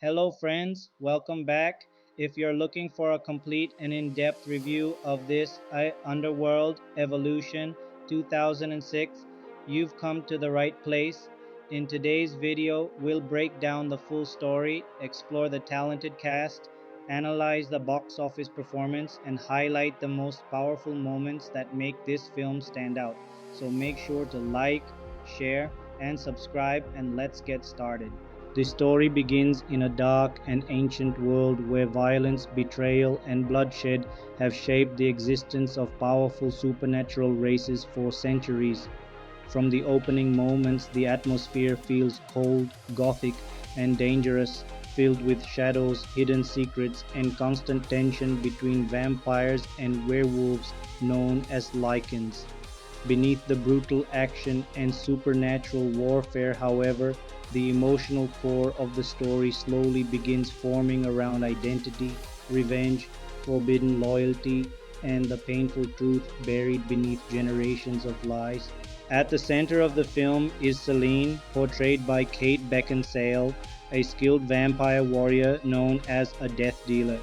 Hello, friends, welcome back. If you're looking for a complete and in depth review of this Underworld Evolution 2006, you've come to the right place. In today's video, we'll break down the full story, explore the talented cast, analyze the box office performance, and highlight the most powerful moments that make this film stand out. So make sure to like, share, and subscribe, and let's get started. The story begins in a dark and ancient world where violence, betrayal, and bloodshed have shaped the existence of powerful supernatural races for centuries. From the opening moments, the atmosphere feels cold, gothic, and dangerous, filled with shadows, hidden secrets, and constant tension between vampires and werewolves known as Lycans. Beneath the brutal action and supernatural warfare, however, the emotional core of the story slowly begins forming around identity, revenge, forbidden loyalty, and the painful truth buried beneath generations of lies. At the center of the film is Selene, portrayed by Kate Beckinsale, a skilled vampire warrior known as a death dealer.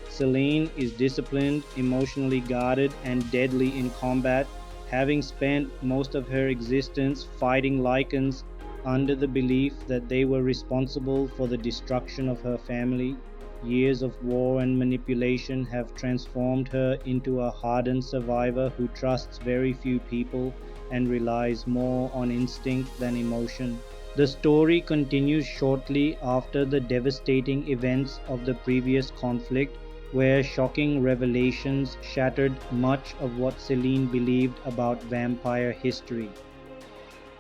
Selene is disciplined, emotionally guarded, and deadly in combat, having spent most of her existence fighting Lycans under the belief that they were responsible for the destruction of her family. Years of war and manipulation have transformed her into a hardened survivor who trusts very few people and relies more on instinct than emotion. The story continues shortly after the devastating events of the previous conflict, where shocking revelations shattered much of what Selene believed about vampire history.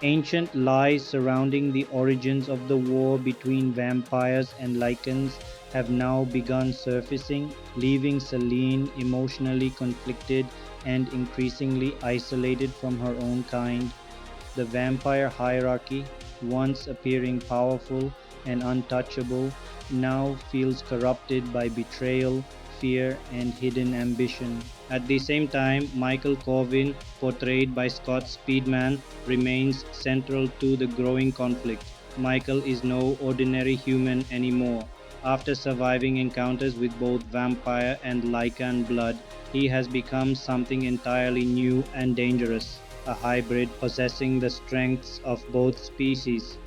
Ancient lies surrounding the origins of the war between vampires and Lycans have now begun surfacing, leaving Selene emotionally conflicted and increasingly isolated from her own kind. The vampire hierarchy, once appearing powerful and untouchable, now feels corrupted by betrayal, fear, and hidden ambition. At the same time, Michael Corvin, portrayed by Scott Speedman, remains central to the growing conflict. Michael is no ordinary human anymore. After surviving encounters with both vampire and Lycan blood, he has become something entirely new and dangerous, a hybrid possessing the strengths of both species.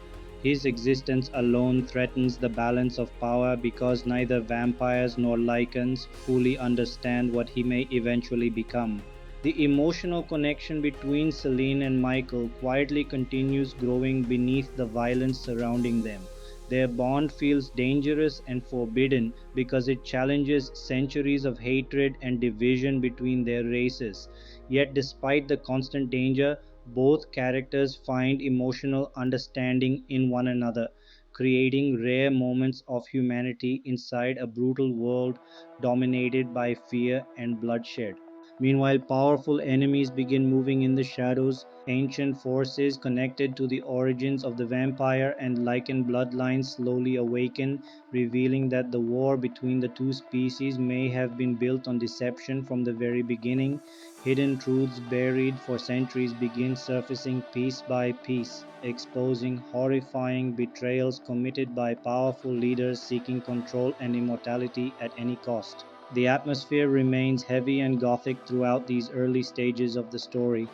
His existence alone threatens the balance of power because neither vampires nor Lycans fully understand what he may eventually become. The emotional connection between Selene and Michael quietly continues growing beneath the violence surrounding them. Their bond feels dangerous and forbidden because it challenges centuries of hatred and division between their races. Yet, despite the constant danger, both characters find emotional understanding in one another, creating rare moments of humanity inside a brutal world dominated by fear and bloodshed. Meanwhile, powerful enemies begin moving in the shadows. Ancient forces connected to the origins of the vampire and Lycan bloodlines slowly awaken, revealing that the war between the two species may have been built on deception from the very beginning. Hidden truths buried for centuries begin surfacing piece by piece, exposing horrifying betrayals committed by powerful leaders seeking control and immortality at any cost. The atmosphere remains heavy and gothic throughout these early stages of the story.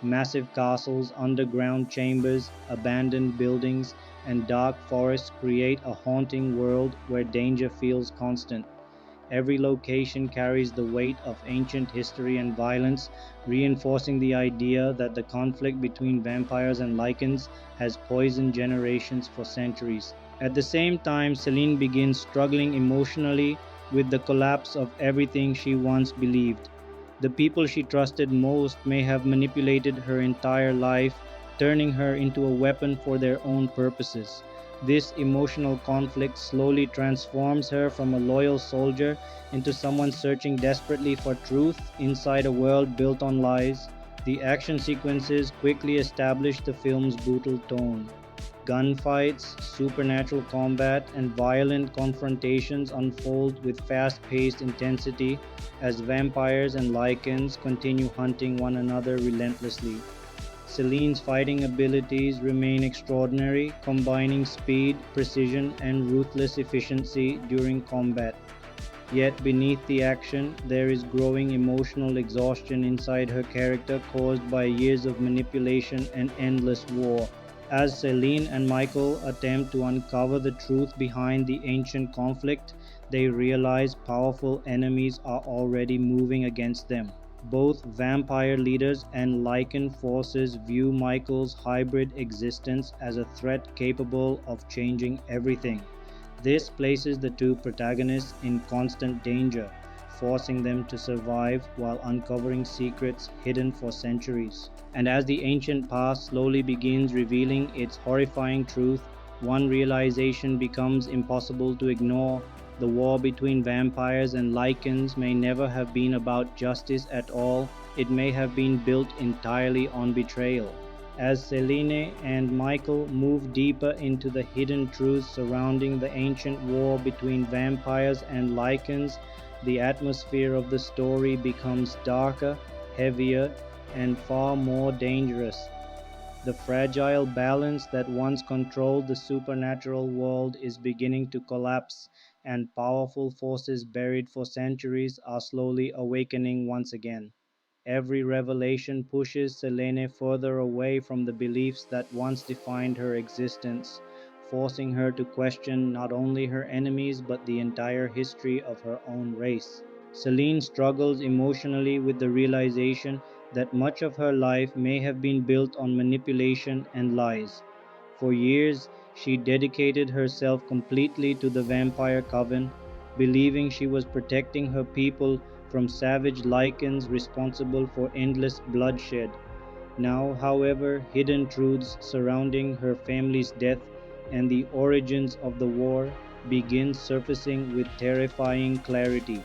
Massive castles, underground chambers, abandoned buildings, and dark forests create a haunting world where danger feels constant. Every location carries the weight of ancient history and violence, reinforcing the idea that the conflict between vampires and Lycans has poisoned generations for centuries. At the same time, Selene begins struggling emotionally with the collapse of everything she once believed. The people she trusted most may have manipulated her entire life, turning her into a weapon for their own purposes. This emotional conflict slowly transforms her from a loyal soldier into someone searching desperately for truth inside a world built on lies. The action sequences quickly establish the film's brutal tone. Gunfights, supernatural combat, and violent confrontations unfold with fast-paced intensity as vampires and Lycans continue hunting one another relentlessly. Selene's fighting abilities remain extraordinary, combining speed, precision, and ruthless efficiency during combat. Yet beneath the action, there is growing emotional exhaustion inside her character caused by years of manipulation and endless war. As Selene and Michael attempt to uncover the truth behind the ancient conflict, they realize powerful enemies are already moving against them. Both vampire leaders and Lycan forces view Michael's hybrid existence as a threat capable of changing everything. This places the two protagonists in constant danger, forcing them to survive while uncovering secrets hidden for centuries. And as the ancient past slowly begins revealing its horrifying truth, one realization becomes impossible to ignore. The war between vampires and Lycans may never have been about justice at all, it may have been built entirely on betrayal. As Selene and Michael move deeper into the hidden truths surrounding the ancient war between vampires and Lycans, the atmosphere of the story becomes darker, heavier, and far more dangerous. The fragile balance that once controlled the supernatural world is beginning to collapse, and powerful forces buried for centuries are slowly awakening once again. Every revelation pushes Selene further away from the beliefs that once defined her existence, forcing her to question not only her enemies but the entire history of her own race. Selene struggles emotionally with the realization that much of her life may have been built on manipulation and lies. For years, she dedicated herself completely to the vampire coven, believing she was protecting her people from savage Lycans responsible for endless bloodshed. Now, however, hidden truths surrounding her family's death and the origins of the war begin surfacing with terrifying clarity.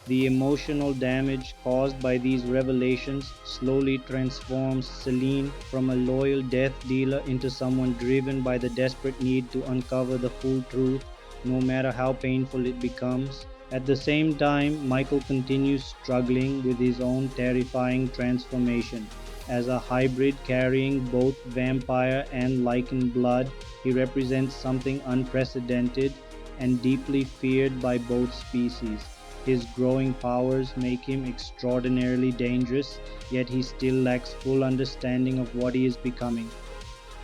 The emotional damage caused by these revelations slowly transforms Selene from a loyal death dealer into someone driven by the desperate need to uncover the full truth, no matter how painful it becomes. At the same time, Michael continues struggling with his own terrifying transformation. As a hybrid carrying both vampire and Lycan blood, he represents something unprecedented and deeply feared by both species. His growing powers make him extraordinarily dangerous, yet he still lacks full understanding of what he is becoming.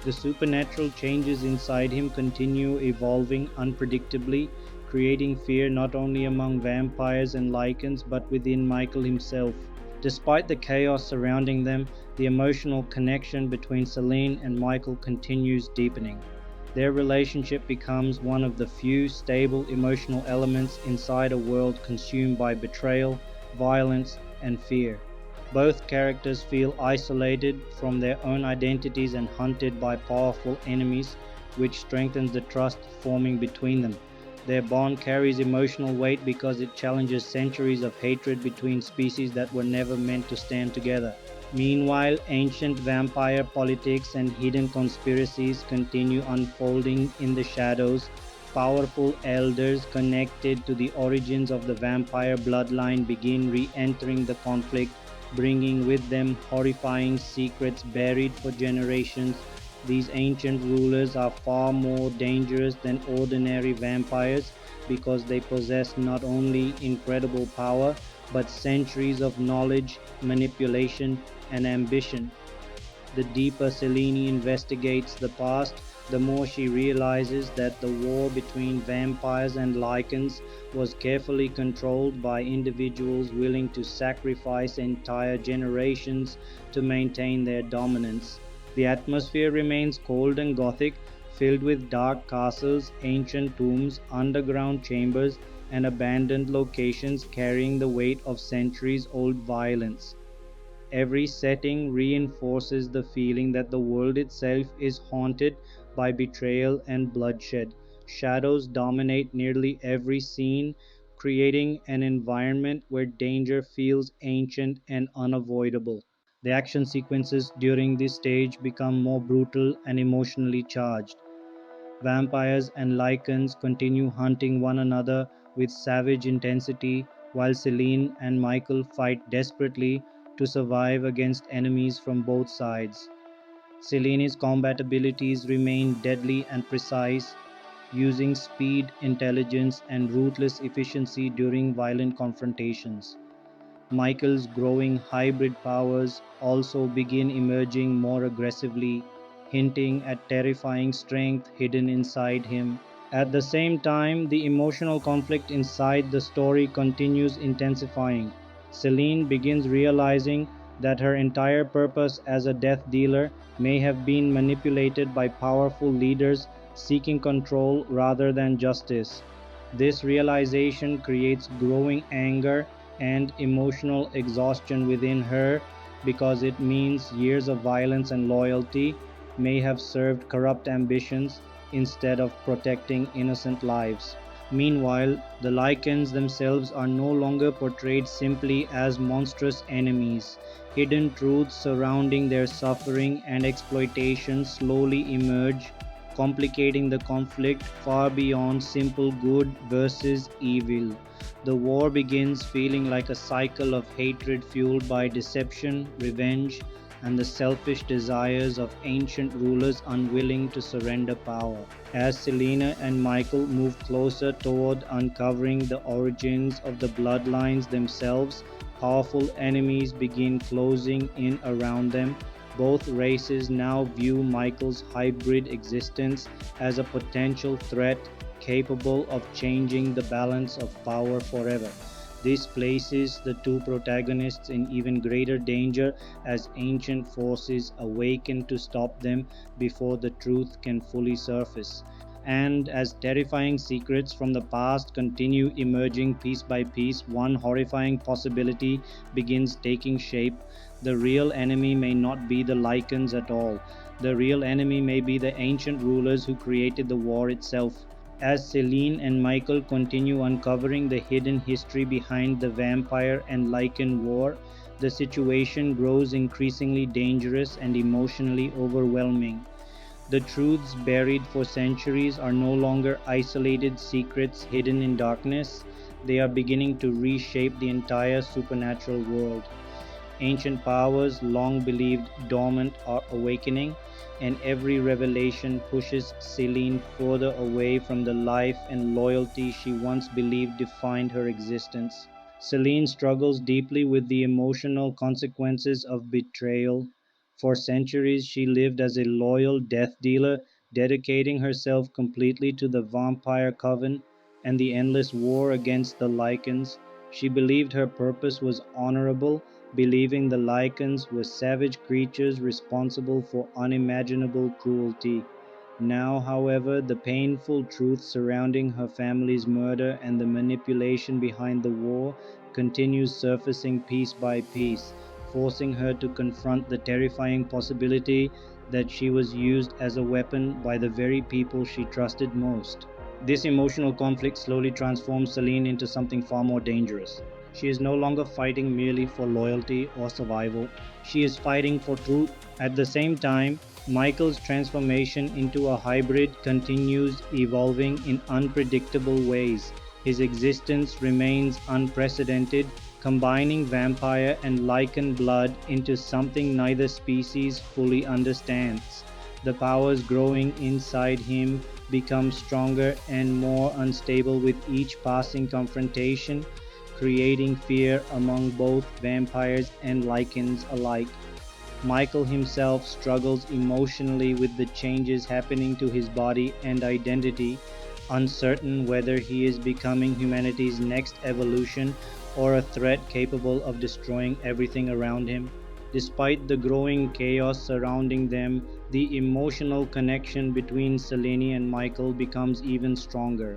The supernatural changes inside him continue evolving unpredictably, creating fear not only among vampires and Lycans but within Michael himself. Despite the chaos surrounding them, the emotional connection between Selene and Michael continues deepening. Their relationship becomes one of the few stable emotional elements inside a world consumed by betrayal, violence, and fear. Both characters feel isolated from their own identities and hunted by powerful enemies, which strengthens the trust forming between them. Their bond carries emotional weight because it challenges centuries of hatred between species that were never meant to stand together. Meanwhile, ancient vampire politics and hidden conspiracies continue unfolding in the shadows. Powerful elders connected to the origins of the vampire bloodline begin re entering the conflict, bringing with them horrifying secrets buried for generations. These ancient rulers are far more dangerous than ordinary vampires because they possess not only incredible power but centuries of knowledge, manipulation, and ambition. The deeper Selene investigates the past, the more she realizes that the war between vampires and Lycans was carefully controlled by individuals willing to sacrifice entire generations to maintain their dominance. The atmosphere remains cold and gothic, filled with dark castles, ancient tombs, underground chambers, and abandoned locations carrying the weight of centuries old violence. Every setting reinforces the feeling that the world itself is haunted by betrayal and bloodshed. Shadows dominate nearly every scene, creating an environment where danger feels ancient and unavoidable. The action sequences during this stage become more brutal and emotionally charged. Vampires and Lycans continue hunting one another with savage intensity, while Selene and Michael fight desperately to survive against enemies from both sides. Selene's combat abilities remain deadly and precise, using speed, intelligence, and ruthless efficiency during violent confrontations. Michael's growing hybrid powers also begin emerging more aggressively, hinting at terrifying strength hidden inside him. At the same time, the emotional conflict inside the story continues intensifying. Selene begins realizing that her entire purpose as a death dealer may have been manipulated by powerful leaders seeking control rather than justice. This realization creates growing anger and emotional exhaustion within her because it means years of violence and loyalty may have served corrupt ambitions instead of protecting innocent lives. Meanwhile, the Lycans themselves are no longer portrayed simply as monstrous enemies. Hidden truths surrounding their suffering and exploitation slowly emerge, complicating the conflict far beyond simple good versus evil. The war begins feeling like a cycle of hatred fueled by deception, revenge, and the selfish desires of ancient rulers unwilling to surrender power. As Selena and Michael move closer toward uncovering the origins of the bloodlines themselves, powerful enemies begin closing in around them. Both races now view Michael's hybrid existence as a potential threat capable of changing the balance of power forever. This places the two protagonists in even greater danger as ancient forces awaken to stop them before the truth can fully surface. And as terrifying secrets from the past continue emerging piece by piece, one horrifying possibility begins taking shape. The real enemy may not be the Lycans at all. The real enemy may be the ancient rulers who created the war itself. As Selene and Michael continue uncovering the hidden history behind the Vampire and Lycan War, the situation grows increasingly dangerous and emotionally overwhelming. The truths buried for centuries are no longer isolated secrets hidden in darkness, they are beginning to reshape the entire supernatural world. Ancient powers long believed dormant are awakening, and every revelation pushes Selene further away from the life and loyalty she once believed defined her existence. Selene struggles deeply with the emotional consequences of betrayal. For centuries, she lived as a loyal death dealer, dedicating herself completely to the vampire coven and the endless war against the Lycans. She believed her purpose was honorable, believing the Lycans were savage creatures responsible for unimaginable cruelty. Now, however, the painful truth surrounding her family's murder and the manipulation behind the war continues surfacing piece by piece, forcing her to confront the terrifying possibility that she was used as a weapon by the very people she trusted most. This emotional conflict slowly transforms Selene into something far more dangerous. She is no longer fighting merely for loyalty or survival, she is fighting for truth. At the same time, Michael's transformation into a hybrid continues evolving in unpredictable ways. His existence remains unprecedented, combining vampire and Lycan blood into something neither species fully understands. The powers growing inside him become stronger and more unstable with each passing confrontation, creating fear among both vampires and Lycans alike. Michael himself struggles emotionally with the changes happening to his body and identity, uncertain whether he is becoming humanity's next evolution or a threat capable of destroying everything around him. Despite the growing chaos surrounding them, the emotional connection between Selene and Michael becomes even stronger.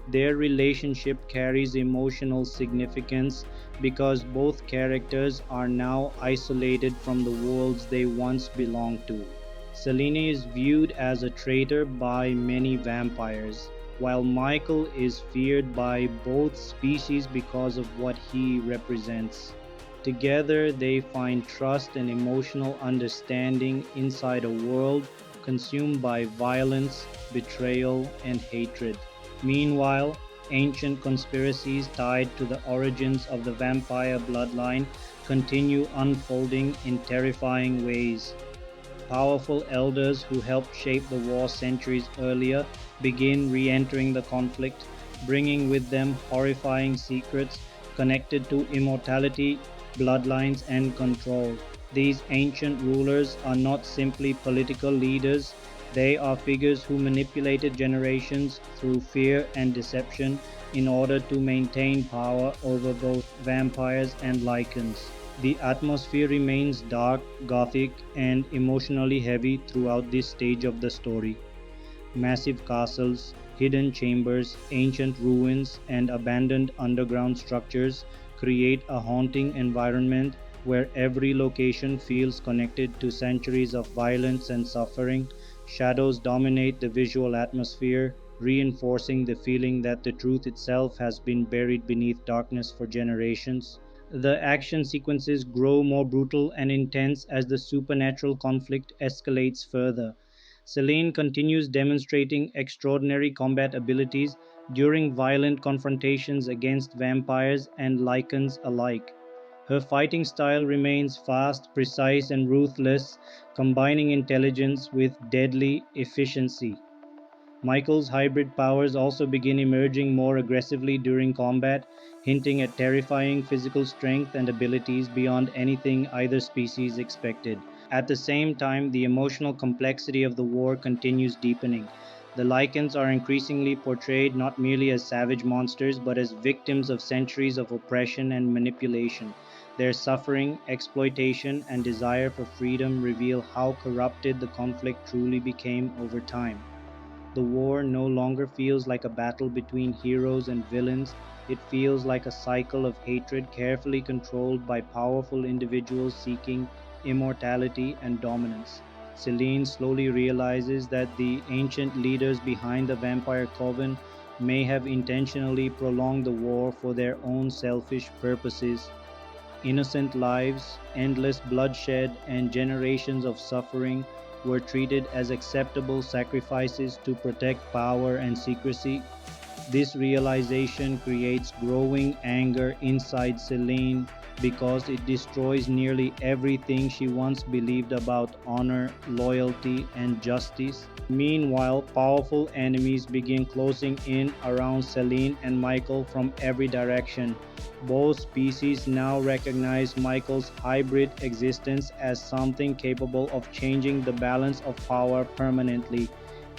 Their relationship carries emotional significance because both characters are now isolated from the worlds they once belonged to. Selene is viewed as a traitor by many vampires, while Michael is feared by both species because of what he represents. Together, they find trust and emotional understanding inside a world consumed by violence, betrayal, and hatred. Meanwhile, ancient conspiracies tied to the origins of the vampire bloodline continue unfolding in terrifying ways. Powerful elders who helped shape the war centuries earlier begin re entering the conflict, bringing with them horrifying secrets connected to immortality, bloodlines, and control. These ancient rulers are not simply political leaders, they are figures who manipulated generations through fear and deception in order to maintain power over both vampires and lycans. The atmosphere remains dark, gothic, and emotionally heavy throughout this stage of the story. Massive castles, hidden chambers, ancient ruins, and abandoned underground structures create a haunting environment where every location feels connected to centuries of violence and suffering. Shadows dominate the visual atmosphere, reinforcing the feeling that the truth itself has been buried beneath darkness for generations. The action sequences grow more brutal and intense as the supernatural conflict escalates further. Selene continues demonstrating extraordinary combat abilities during violent confrontations against vampires and lycans alike. Her fighting style remains fast, precise, and ruthless, combining intelligence with deadly efficiency. Michael's hybrid powers also begin emerging more aggressively during combat, hinting at terrifying physical strength and abilities beyond anything either species expected. At the same time, the emotional complexity of the war continues deepening. The Lycans are increasingly portrayed not merely as savage monsters but as victims of centuries of oppression and manipulation. Their suffering, exploitation, and desire for freedom reveal how corrupted the conflict truly became over time. The war no longer feels like a battle between heroes and villains, it feels like a cycle of hatred carefully controlled by powerful individuals seeking immortality and dominance. Selene slowly realizes that the ancient leaders behind the vampire coven may have intentionally prolonged the war for their own selfish purposes. Innocent lives, endless bloodshed, and generations of suffering were treated as acceptable sacrifices to protect power and secrecy. This realization creates growing anger inside Selene because it destroys nearly everything she once believed about honor, loyalty, and justice. Meanwhile, powerful enemies begin closing in around Selene and Michael from every direction. Both species now recognize Michael's hybrid existence as something capable of changing the balance of power permanently.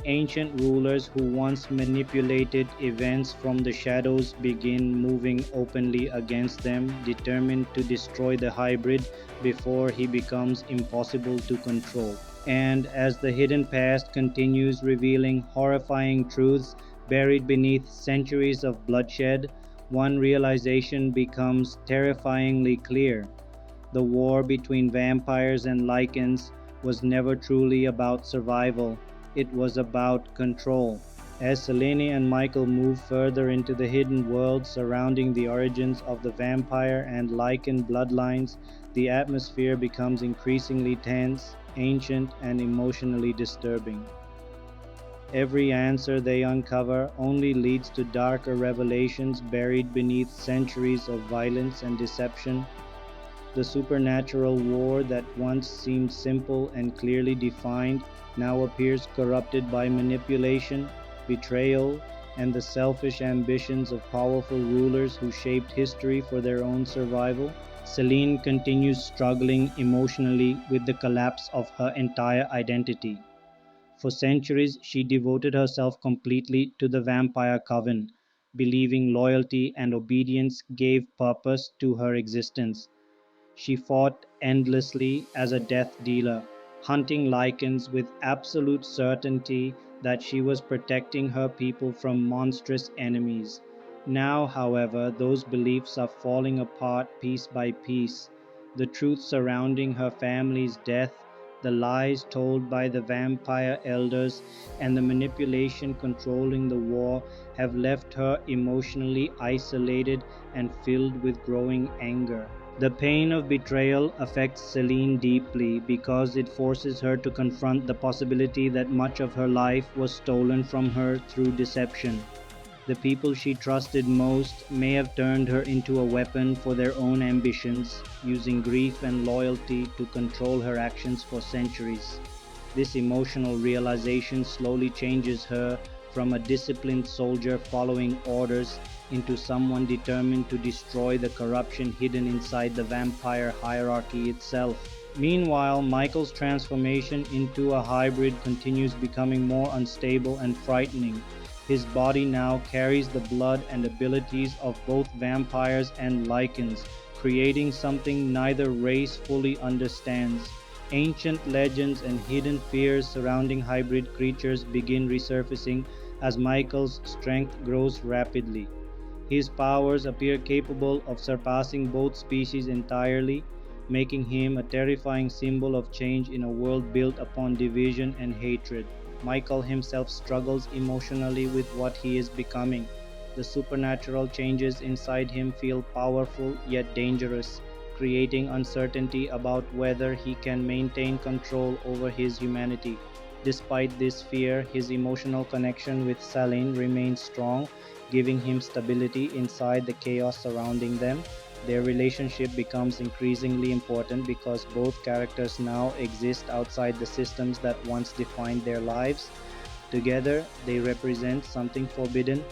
Ancient rulers who once manipulated events from the shadows begin moving openly against them, determined to destroy the hybrid before he becomes impossible to control. And as the hidden past continues revealing horrifying truths buried beneath centuries of bloodshed, one realization becomes terrifyingly clear. The war between vampires and lycans was never truly about survival, it was about control. As Selene and Michael move further into the hidden world surrounding the origins of the vampire and lycan bloodlines, the atmosphere becomes increasingly tense, ancient, and emotionally disturbing. Every answer they uncover only leads to darker revelations buried beneath centuries of violence and deception. The supernatural war that once seemed simple and clearly defined now appears corrupted by manipulation, betrayal, and the selfish ambitions of powerful rulers who shaped history for their own survival. Selene continues struggling emotionally with the collapse of her entire identity. For centuries, she devoted herself completely to the vampire coven, believing loyalty and obedience gave purpose to her existence. She fought endlessly as a death dealer, hunting lycans with absolute certainty that she was protecting her people from monstrous enemies. Now, however, those beliefs are falling apart piece by piece. The truth surrounding her family's death, the lies told by the vampire elders, and the manipulation controlling the war have left her emotionally isolated and filled with growing anger. The pain of betrayal affects Selene deeply because it forces her to confront the possibility that much of her life was stolen from her through deception. The people she trusted most may have turned her into a weapon for their own ambitions, using grief and loyalty to control her actions for centuries. This emotional realization slowly changes her from a disciplined soldier following orders into someone determined to destroy the corruption hidden inside the vampire hierarchy itself. Meanwhile, Michael's transformation into a hybrid continues becoming more unstable and frightening. His body now carries the blood and abilities of both vampires and lycans, creating something neither race fully understands. Ancient legends and hidden fears surrounding hybrid creatures begin resurfacing as Michael's strength grows rapidly. His powers appear capable of surpassing both species entirely, making him a terrifying symbol of change in a world built upon division and hatred. Michael himself struggles emotionally with what he is becoming. The supernatural changes inside him feel powerful yet dangerous, creating uncertainty about whether he can maintain control over his humanity. Despite this fear, his emotional connection with Selene remains strong, giving him stability inside the chaos surrounding them. Their relationship becomes increasingly important because both characters now exist outside the systems that once defined their lives. Together, they represent something forbidden,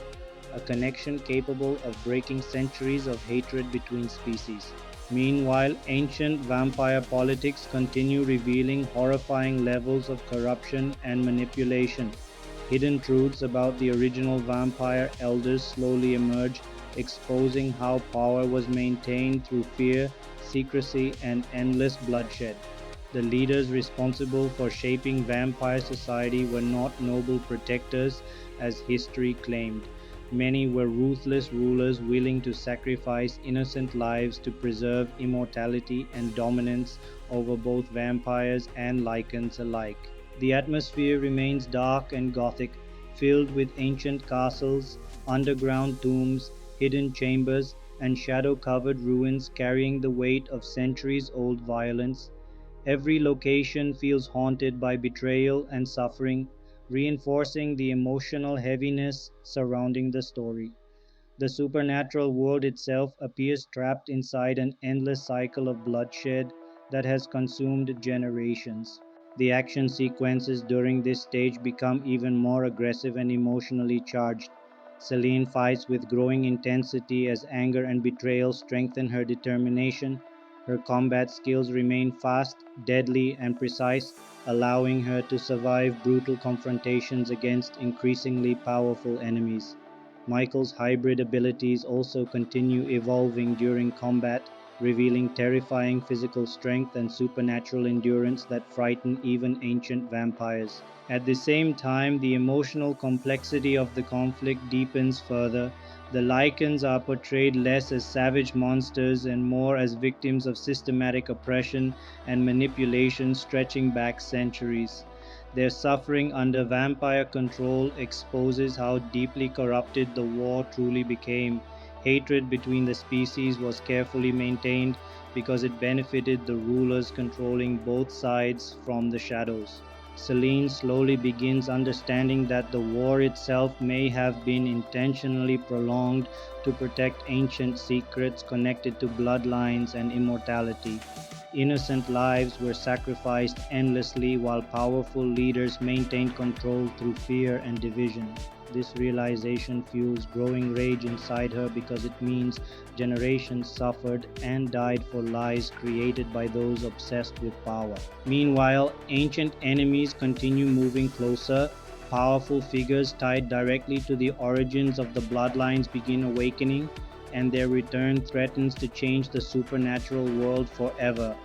a connection capable of breaking centuries of hatred between species. Meanwhile, ancient vampire politics continue revealing horrifying levels of corruption and manipulation. Hidden truths about the original vampire elders slowly emerge, exposing how power was maintained through fear, secrecy, and endless bloodshed. The leaders responsible for shaping vampire society were not noble protectors, as history claimed. Many were ruthless rulers willing to sacrifice innocent lives to preserve immortality and dominance over both vampires and lycans alike. The atmosphere remains dark and gothic, filled with ancient castles, underground tombs, hidden chambers, and shadow-covered ruins carrying the weight of centuries-old violence. Every location feels haunted by betrayal and suffering, reinforcing the emotional heaviness surrounding the story. The supernatural world itself appears trapped inside an endless cycle of bloodshed that has consumed generations. The action sequences during this stage become even more aggressive and emotionally charged. Selene fights with growing intensity as anger and betrayal strengthen her determination. Her combat skills remain fast, deadly, and precise, allowing her to survive brutal confrontations against increasingly powerful enemies. Michael's hybrid abilities also continue evolving during combat, revealing terrifying physical strength and supernatural endurance that frighten even ancient vampires. At the same time, the emotional complexity of the conflict deepens further. The Lycans are portrayed less as savage monsters and more as victims of systematic oppression and manipulation stretching back centuries. Their suffering under vampire control exposes how deeply corrupted the war truly became. Hatred between the species was carefully maintained because it benefited the rulers controlling both sides from the shadows. Selene slowly begins understanding that the war itself may have been intentionally prolonged to protect ancient secrets connected to bloodlines and immortality. Innocent lives were sacrificed endlessly while powerful leaders maintained control through fear and division. This realization fuels growing rage inside her because it means generations suffered and died for lies created by those obsessed with power. Meanwhile, ancient enemies continue moving closer. Powerful figures tied directly to the origins of the bloodlines begin awakening, and their return threatens to change the supernatural world forever.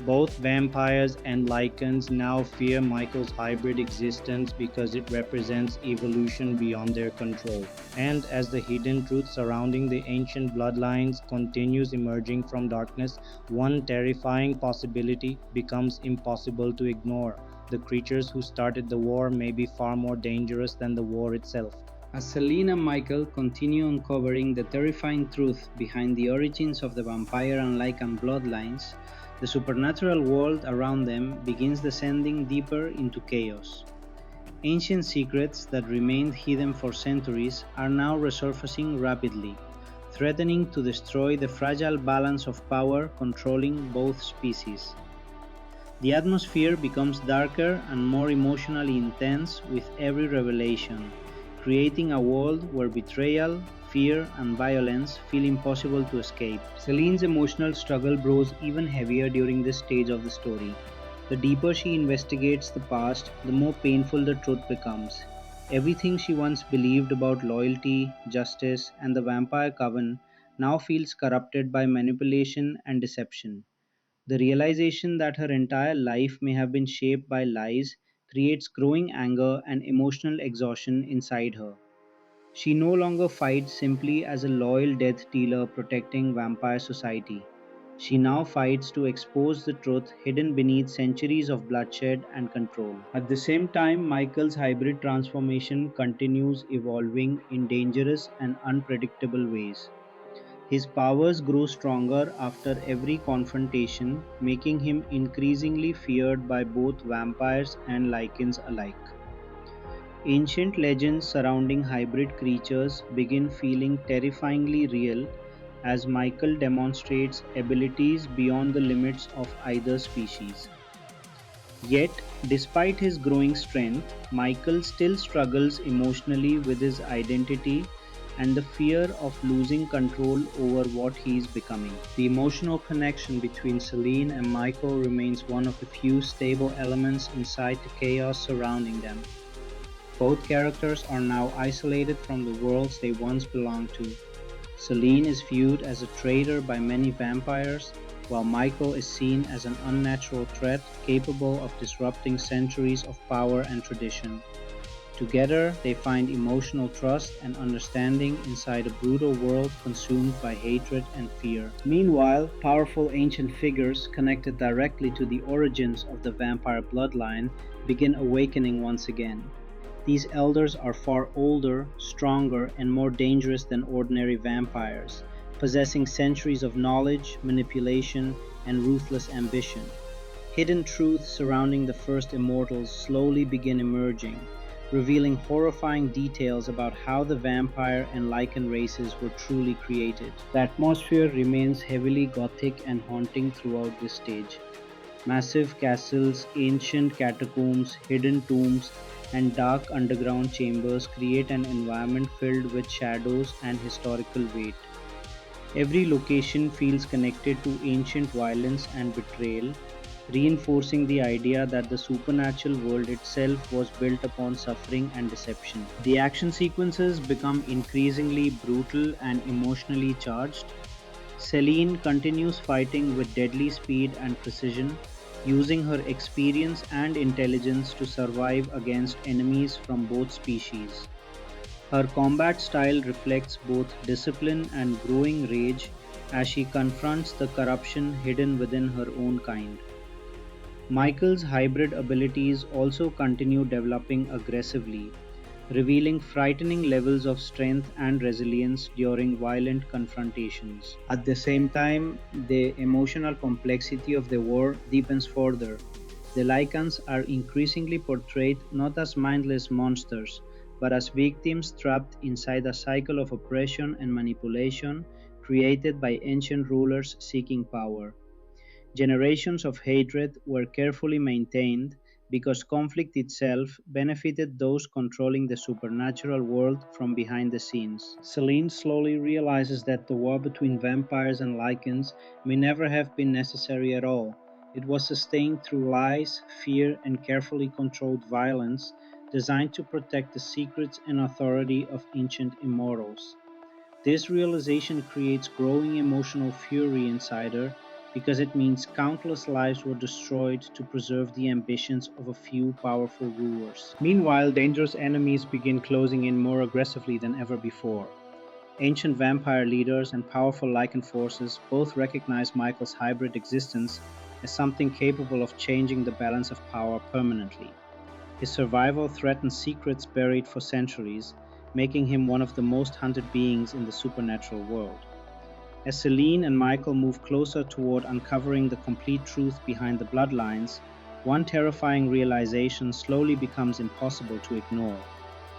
Both vampires and lycans now fear Michael's hybrid existence because it represents evolution beyond their control. And as the hidden truth surrounding the ancient bloodlines continues emerging from darkness, one terrifying possibility becomes impossible to ignore. The creatures who started the war may be far more dangerous than the war itself. As Selene and Michael continue uncovering the terrifying truth behind the origins of the vampire and lycan bloodlines, the supernatural world around them begins descending deeper into chaos. Ancient secrets that remained hidden for centuries are now resurfacing rapidly, threatening to destroy the fragile balance of power controlling both species. The atmosphere becomes darker and more emotionally intense with every revelation, creating a world where betrayal, fear, and violence feel impossible to escape. Celine's emotional struggle grows even heavier during this stage of the story. The deeper she investigates the past, the more painful the truth becomes. Everything she once believed about loyalty, justice, and the vampire coven now feels corrupted by manipulation and deception. The realization that her entire life may have been shaped by lies creates growing anger and emotional exhaustion inside her. She no longer fights simply as a loyal death dealer protecting vampire society. She now fights to expose the truth hidden beneath centuries of bloodshed and control. At the same time, Michael's hybrid transformation continues evolving in dangerous and unpredictable ways. His powers grow stronger after every confrontation, making him increasingly feared by both vampires and lycans alike. Ancient legends surrounding hybrid creatures begin feeling terrifyingly real as Michael demonstrates abilities beyond the limits of either species. Yet, despite his growing strength, Michael still struggles emotionally with his identity and the fear of losing control over what he is becoming. The emotional connection between Selene and Michael remains one of the few stable elements inside the chaos surrounding them. Both characters are now isolated from the worlds they once belonged to. Selene is viewed as a traitor by many vampires, while Michael is seen as an unnatural threat capable of disrupting centuries of power and tradition. Together, they find emotional trust and understanding inside a brutal world consumed by hatred and fear. Meanwhile, powerful ancient figures connected directly to the origins of the vampire bloodline begin awakening once again. These elders are far older, stronger, and more dangerous than ordinary vampires, possessing centuries of knowledge, manipulation, and ruthless ambition. Hidden truths surrounding the first immortals slowly begin emerging, revealing horrifying details about how the vampire and lycan races were truly created. The atmosphere remains heavily gothic and haunting throughout this stage. Massive castles, ancient catacombs, hidden tombs, and dark underground chambers create an environment filled with shadows and historical weight. Every location feels connected to ancient violence and betrayal, reinforcing the idea that the supernatural world itself was built upon suffering and deception. The action sequences become increasingly brutal and emotionally charged. Selene continues fighting with deadly speed and precision, using her experience and intelligence to survive against enemies from both species. Her combat style reflects both discipline and growing rage as she confronts the corruption hidden within her own kind. Michael's hybrid abilities also continue developing aggressively, revealing frightening levels of strength and resilience during violent confrontations. At the same time, the emotional complexity of the war deepens further. The Lycans are increasingly portrayed not as mindless monsters, but as victims trapped inside a cycle of oppression and manipulation created by ancient rulers seeking power. Generations of hatred were carefully maintained because conflict itself benefited those controlling the supernatural world from behind the scenes. Selene slowly realizes that the war between vampires and lycans may never have been necessary at all. It was sustained through lies, fear, and carefully controlled violence designed to protect the secrets and authority of ancient immortals. This realization creates growing emotional fury inside her because it means countless lives were destroyed to preserve the ambitions of a few powerful rulers. Meanwhile, dangerous enemies begin closing in more aggressively than ever before. Ancient vampire leaders and powerful Lycan forces both recognize Michael's hybrid existence as something capable of changing the balance of power permanently. His survival threatens secrets buried for centuries, making him one of the most hunted beings in the supernatural world. As Selene and Michael move closer toward uncovering the complete truth behind the bloodlines, One terrifying realization slowly becomes impossible to ignore.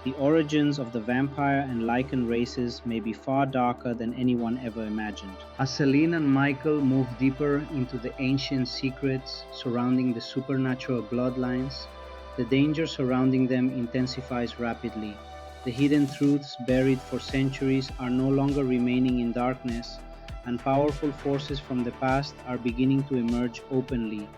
The origins of the vampire and Lycan races may be far darker than anyone ever imagined. As Selene and Michael move deeper into the ancient secrets surrounding the supernatural bloodlines, the danger surrounding them intensifies rapidly. The hidden truths buried for centuries are no longer remaining in darkness, and powerful forces from the past are beginning to emerge openly.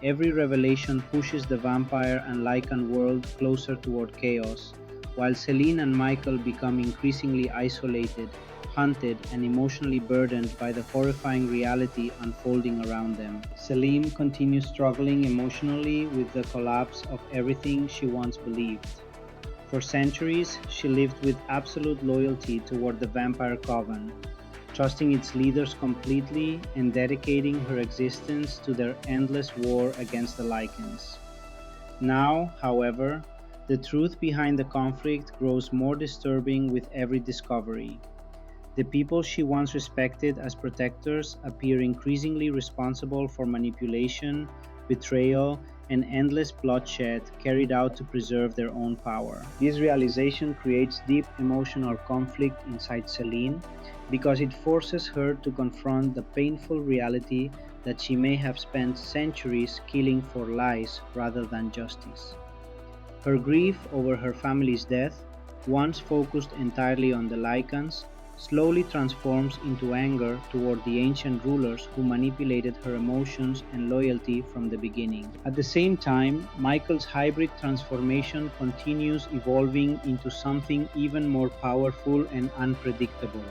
Every revelation pushes the vampire and Lycan world closer toward chaos, while Selene and Michael become increasingly isolated, hunted, and emotionally burdened by the horrifying reality unfolding around them. Selene continues struggling emotionally with the collapse of everything she once believed. For centuries, she lived with absolute loyalty toward the Vampire Coven, trusting its leaders completely and dedicating her existence to their endless war against the Lycans. Now, however, the truth behind the conflict grows more disturbing with every discovery. The people she once respected as protectors appear increasingly responsible for manipulation, betrayal, and endless bloodshed carried out to preserve their own power. This realization creates deep emotional conflict inside Selene because it forces her to confront the painful reality that she may have spent centuries killing for lies rather than justice. Her grief over her family's death, once focused entirely on the Lycans, slowly transforms into anger toward the ancient rulers who manipulated her emotions and loyalty from the beginning. At the same time, Michael's hybrid transformation continues evolving into something even more powerful and unpredictable.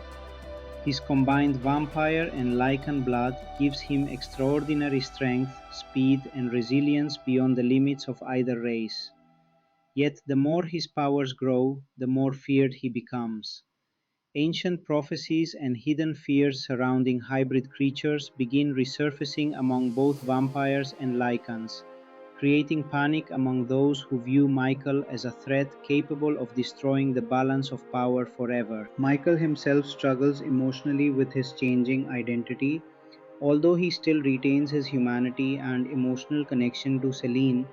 His combined vampire and Lycan blood gives him extraordinary strength, speed, and resilience beyond the limits of either race. Yet the more his powers grow, the more feared he becomes. Ancient prophecies and hidden fears surrounding hybrid creatures begin resurfacing among both vampires and Lycans, creating panic among those who view Michael as a threat capable of destroying the balance of power forever. Michael himself struggles emotionally with his changing identity. Although he still retains his humanity and emotional connection to Selene,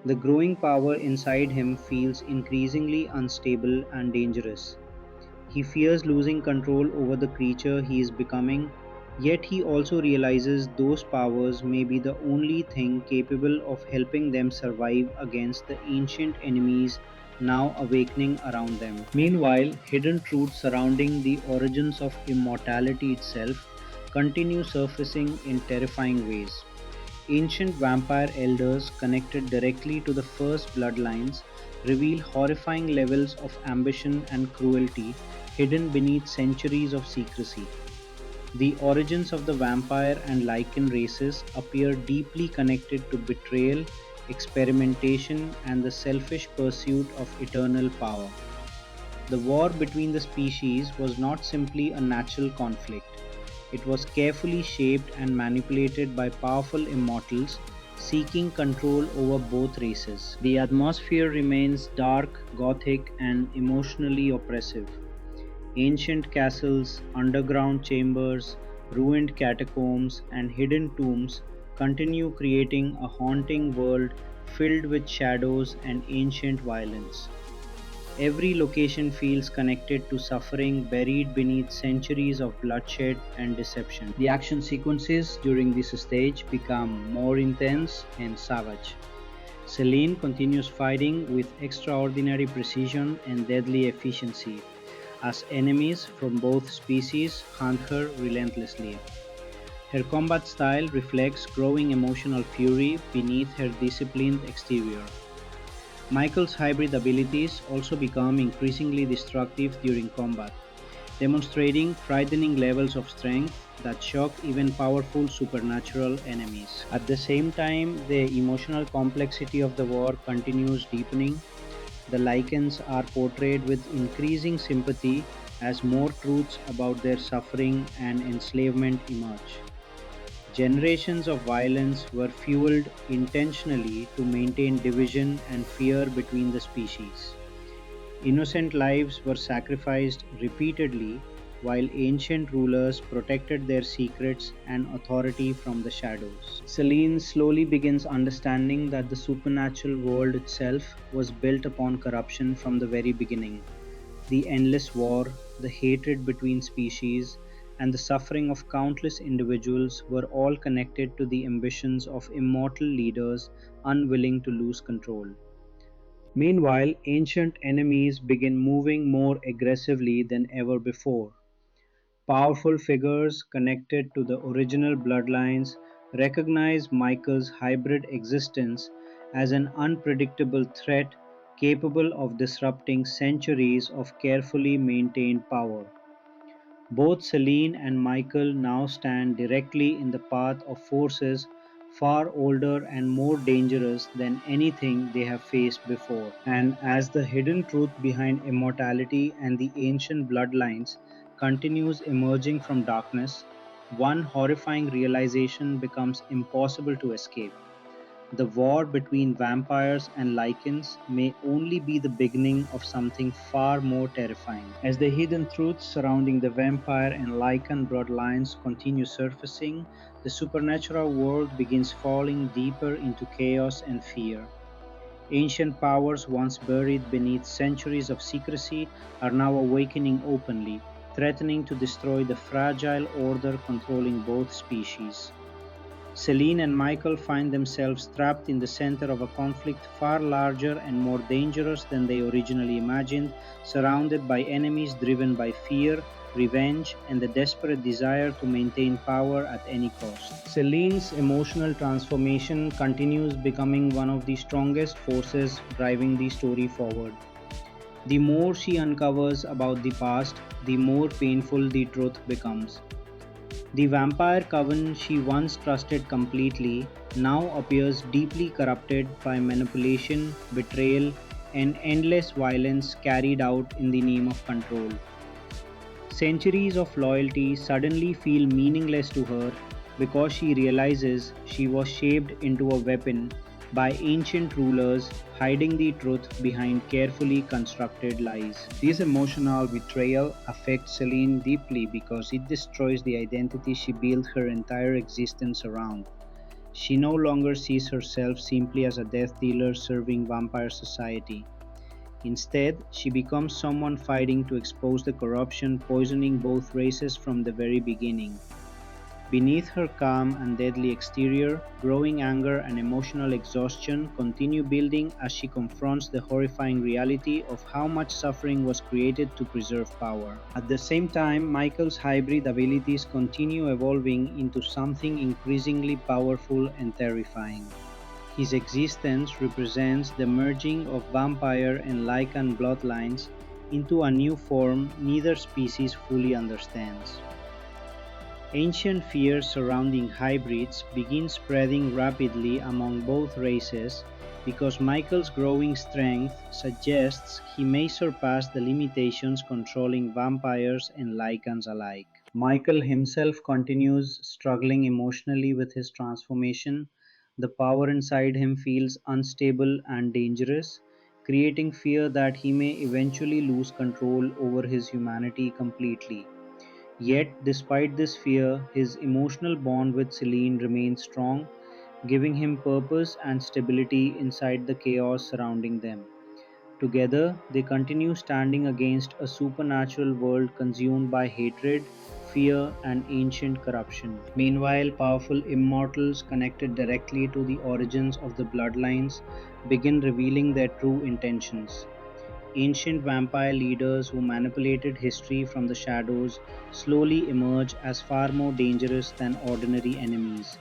the growing power inside him feels increasingly unstable and dangerous. He fears losing control over the creature he is becoming, yet he also realizes those powers may be the only thing capable of helping them survive against the ancient enemies now awakening around them. Meanwhile, hidden truths surrounding the origins of immortality itself continue surfacing in terrifying ways. Ancient vampire elders connected directly to the first bloodlines reveal horrifying levels of ambition and cruelty hidden beneath centuries of secrecy. The origins of the vampire and Lycan races appear deeply connected to betrayal, experimentation, and the selfish pursuit of eternal power. The war between the species was not simply a natural conflict. It was carefully shaped and manipulated by powerful immortals seeking control over both races. The atmosphere remains dark, gothic, and emotionally oppressive. Ancient castles, underground chambers, ruined catacombs, and hidden tombs continue creating a haunting world filled with shadows and ancient violence. Every location feels connected to suffering buried beneath centuries of bloodshed and deception. The action sequences during this stage become more intense and savage. Selene continues fighting with extraordinary precision and deadly efficiency as enemies from both species hunt her relentlessly. Her combat style reflects growing emotional fury beneath her disciplined exterior. Michael's hybrid abilities also become increasingly destructive during combat, demonstrating frightening levels of strength that shock even powerful supernatural enemies. At the same time, the emotional complexity of the war continues deepening. The Lycans are portrayed with increasing sympathy as more truths about their suffering and enslavement emerge. Generations of violence were fueled intentionally to maintain division and fear between the species. Innocent lives were sacrificed repeatedly, while ancient rulers protected their secrets and authority from the shadows. Selene slowly begins understanding that the supernatural world itself was built upon corruption from the very beginning. The endless war, the hatred between species, and the suffering of countless individuals were all connected to the ambitions of immortal leaders unwilling to lose control. Meanwhile, ancient enemies begin moving more aggressively than ever before. Powerful figures connected to the original bloodlines recognize Michael's hybrid existence as an unpredictable threat capable of disrupting centuries of carefully maintained power. Both Selene and Michael now stand directly in the path of forces far older and more dangerous than anything they have faced before. And as the hidden truth behind immortality and the ancient bloodlines continues emerging from darkness, one horrifying realization becomes impossible to escape. The war between vampires and lycans may only be the beginning of something far more terrifying. As the hidden truths surrounding the vampire and lycan bloodlines continue surfacing, the supernatural world begins falling deeper into chaos and fear. Ancient powers, once buried beneath centuries of secrecy, are now awakening openly, threatening to destroy the fragile order controlling both species. Selene and Michael find themselves trapped in the center of a conflict far larger and more dangerous than they originally imagined, surrounded by enemies driven by fear, revenge, and the desperate desire to maintain power at any cost. Selene's emotional transformation continues, becoming one of the strongest forces driving the story forward. The more she uncovers about the past, the more painful the truth becomes. The vampire coven she once trusted completely now appears deeply corrupted by manipulation, betrayal, and endless violence carried out in the name of control. Centuries of loyalty suddenly feel meaningless to her because she realizes she was shaped into a weapon by ancient rulers hiding the truth behind carefully constructed lies. This emotional betrayal affects Celine deeply because it destroys the identity she built her entire existence around. She no longer sees herself simply as a death dealer serving vampire society. Instead, she becomes someone fighting to expose the corruption poisoning both races from the very beginning. Beneath her calm and deadly exterior, growing anger and emotional exhaustion continue building as she confronts the horrifying reality of how much suffering was created to preserve power. At the same time, Michael's hybrid abilities continue evolving into something increasingly powerful and terrifying. His existence represents the merging of vampire and lycan bloodlines into a new form neither species fully understands. Ancient fears surrounding hybrids begin spreading rapidly among both races because Michael's growing strength suggests he may surpass the limitations controlling vampires and lycans alike. Michael himself continues struggling emotionally with his transformation. The power inside him feels unstable and dangerous, creating fear that he may eventually lose control over his humanity completely. Yet, despite this fear, his emotional bond with Celine remains strong, giving him purpose and stability inside the chaos surrounding them. Together, they continue standing against a supernatural world consumed by hatred, fear, and ancient corruption. Meanwhile, powerful immortals connected directly to the origins of the bloodlines begin revealing their true intentions. Ancient vampire leaders who manipulated history from the shadows slowly emerge as far more dangerous than ordinary enemies.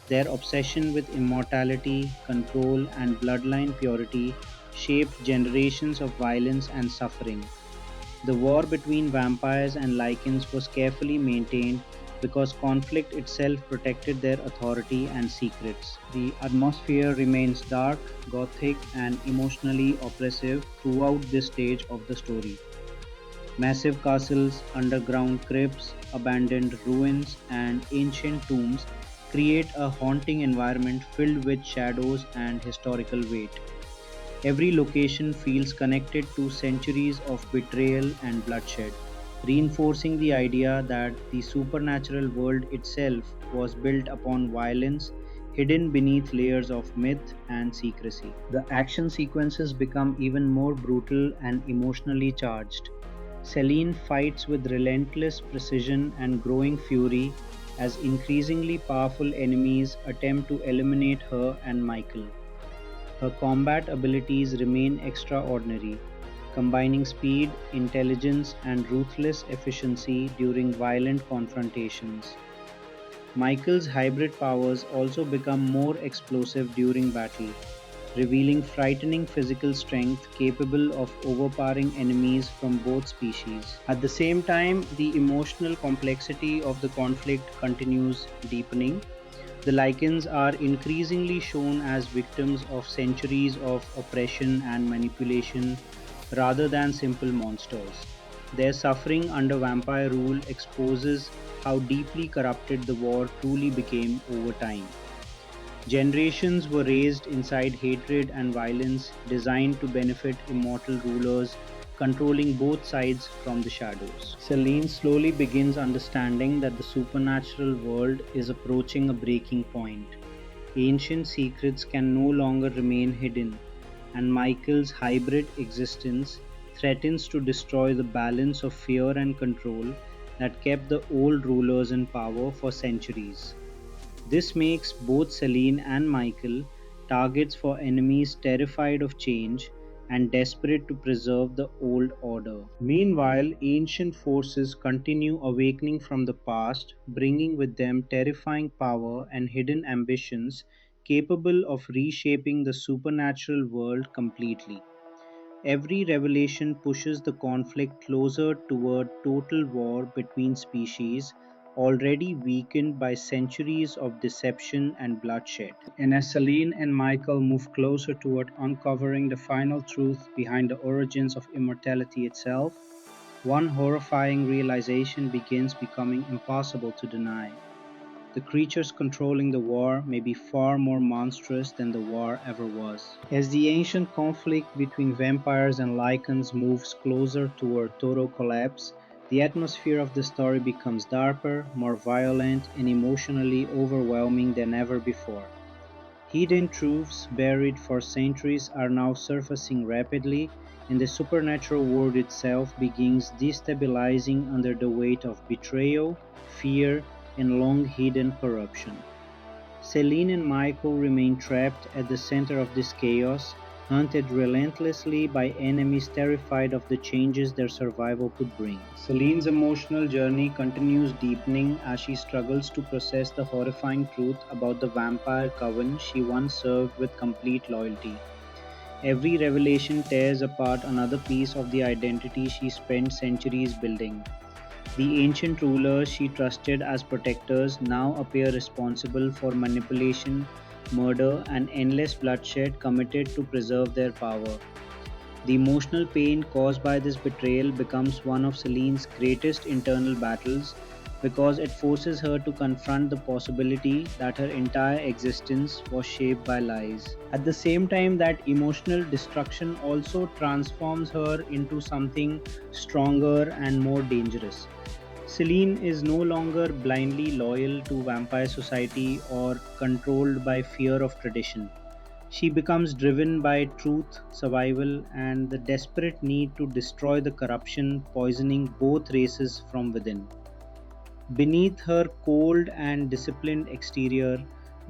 Their obsession with immortality, control, and bloodline purity shaped generations of violence and suffering. The war between vampires and lycans was carefully maintained because conflict itself protected their authority and secrets. The atmosphere remains dark, gothic, and emotionally oppressive throughout this stage of the story. Massive castles, underground crypts, abandoned ruins, and ancient tombs create a haunting environment filled with shadows and historical weight. Every location feels connected to centuries of betrayal and bloodshed. reinforcing the idea that the supernatural world itself was built upon violence hidden beneath layers of myth and secrecy. The action sequences become even more brutal and emotionally charged. Selene fights with relentless precision and growing fury as increasingly powerful enemies attempt to eliminate her and Michael. Her combat abilities remain extraordinary, combining speed, intelligence, and ruthless efficiency during violent confrontations. Michael's hybrid powers also become more explosive during battle, revealing frightening physical strength capable of overpowering enemies from both species. At the same time, the emotional complexity of the conflict continues deepening. The Lycans are increasingly shown as victims of centuries of oppression and manipulation rather than simple monsters. Their suffering under vampire rule exposes how deeply corrupted the war truly became over time. Generations were raised inside hatred and violence designed to benefit immortal rulers, controlling both sides from the shadows. Selene slowly begins understanding that the supernatural world is approaching a breaking point. Ancient secrets can no longer remain hidden, and Michael's hybrid existence threatens to destroy the balance of fear and control that kept the old rulers in power for centuries. This makes both Selene and Michael targets for enemies terrified of change and desperate to preserve the old order. Meanwhile, ancient forces continue awakening from the past, bringing with them terrifying power and hidden ambitions capable of reshaping the supernatural world completely. Every revelation pushes the conflict closer toward total war between species already weakened by centuries of deception and bloodshed. And as Selene and Michael move closer toward uncovering the final truth behind the origins of immortality itself, one horrifying realization begins becoming impossible to deny. The creatures controlling the war may be far more monstrous than the war ever was. As the ancient conflict between vampires and lycans moves closer toward total collapse, the atmosphere of the story becomes darker, more violent, and emotionally overwhelming than ever before. Hidden truths buried for centuries are now surfacing rapidly, and the supernatural world itself begins destabilizing under the weight of betrayal, fear, and long hidden corruption. Selene and Michael remain trapped at the center of this chaos, hunted relentlessly by enemies terrified of the changes their survival could bring. Selene's emotional journey continues deepening as she struggles to process the horrifying truth about the vampire coven she once served with complete loyalty. Every revelation tears apart another piece of the identity she spent centuries building. The ancient rulers she trusted as protectors now appear responsible for manipulation, murder, and endless bloodshed committed to preserve their power. The emotional pain caused by this betrayal becomes one of Celine's greatest internal battles because it forces her to confront the possibility that her entire existence was shaped by lies. At the same time, that emotional destruction also transforms her into something stronger and more dangerous. Celine is no longer blindly loyal to vampire society or controlled by fear of tradition. She becomes driven by truth, survival, and the desperate need to destroy the corruption poisoning both races from within. Beneath her cold and disciplined exterior,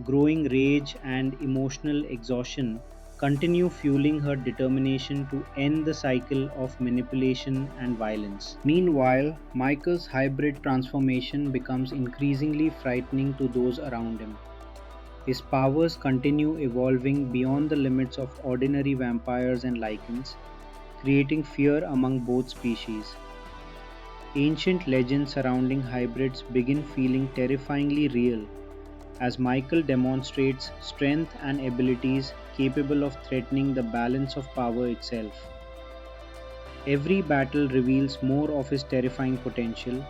growing rage and emotional exhaustion continue fueling her determination to end the cycle of manipulation and violence. Meanwhile, Michael's hybrid transformation becomes increasingly frightening to those around him. His powers continue evolving beyond the limits of ordinary vampires and lycans, creating fear among both species. Ancient legends surrounding hybrids begin feeling terrifyingly real as Michael demonstrates strength and abilities capable of threatening the balance of power itself. Every battle reveals more of his terrifying potential,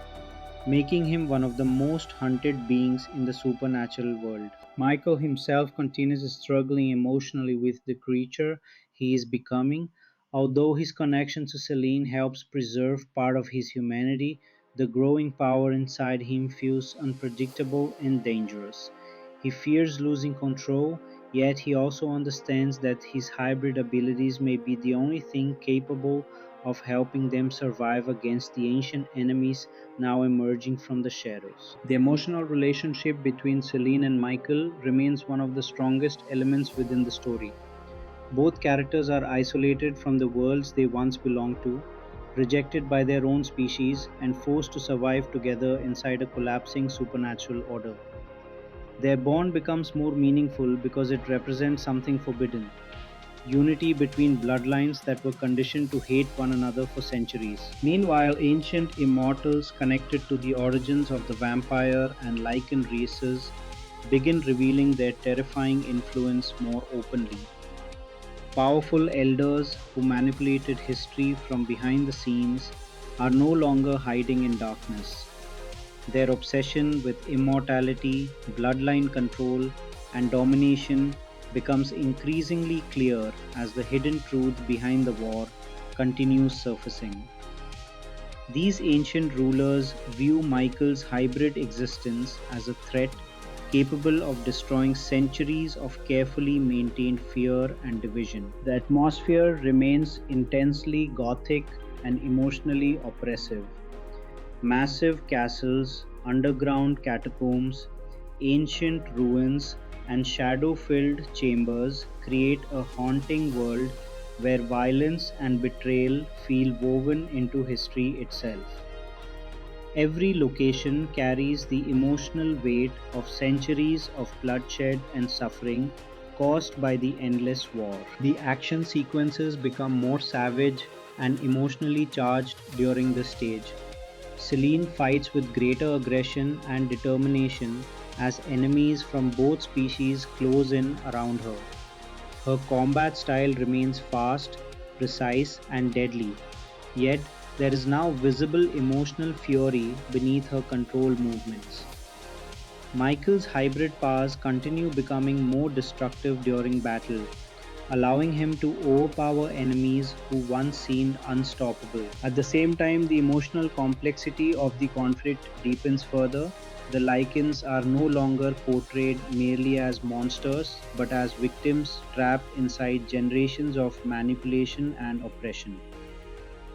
making him one of the most hunted beings in the supernatural world. Michael himself continues struggling emotionally with the creature he is becoming, Although his connection to Selene helps preserve part of his humanity, the growing power inside him feels unpredictable and dangerous. He fears losing control, yet he also understands that his hybrid abilities may be the only thing capable of helping them survive against the ancient enemies now emerging from the shadows. The emotional relationship between Selene and Michael remains one of the strongest elements within the story. Both characters are isolated from the worlds they once belonged to, rejected by their own species, and forced to survive together inside a collapsing supernatural order. Their bond becomes more meaningful because it represents something forbidden: unity between bloodlines that were conditioned to hate one another for centuries. Meanwhile, ancient immortals connected to the origins of the vampire and lycan races begin revealing their terrifying influence more openly. Powerful elders who manipulated history from behind the scenes are no longer hiding in darkness. Their obsession with immortality, bloodline control, and domination becomes increasingly clear as the hidden truth behind the war continues surfacing. These ancient rulers view Michael's hybrid existence as a threat capable of destroying centuries of carefully maintained fear and division. The atmosphere remains intensely gothic and emotionally oppressive. Massive castles, underground catacombs, ancient ruins, and shadow filled chambers create a haunting world where violence and betrayal feel woven into history itself. Every location carries the emotional weight of centuries of bloodshed and suffering caused by the endless war. The action sequences become more savage and emotionally charged during this stage. Selene fights with greater aggression and determination as enemies from both species close in around her. Her combat style remains fast, precise, and deadly, yet there is now visible emotional fury beneath her controlled movements. Michael's hybrid powers continue becoming more destructive during battle, allowing him to overpower enemies who once seemed unstoppable. At the same time, the emotional complexity of the conflict deepens further. The Lycans are no longer portrayed merely as monsters, but as victims trapped inside generations of manipulation and oppression.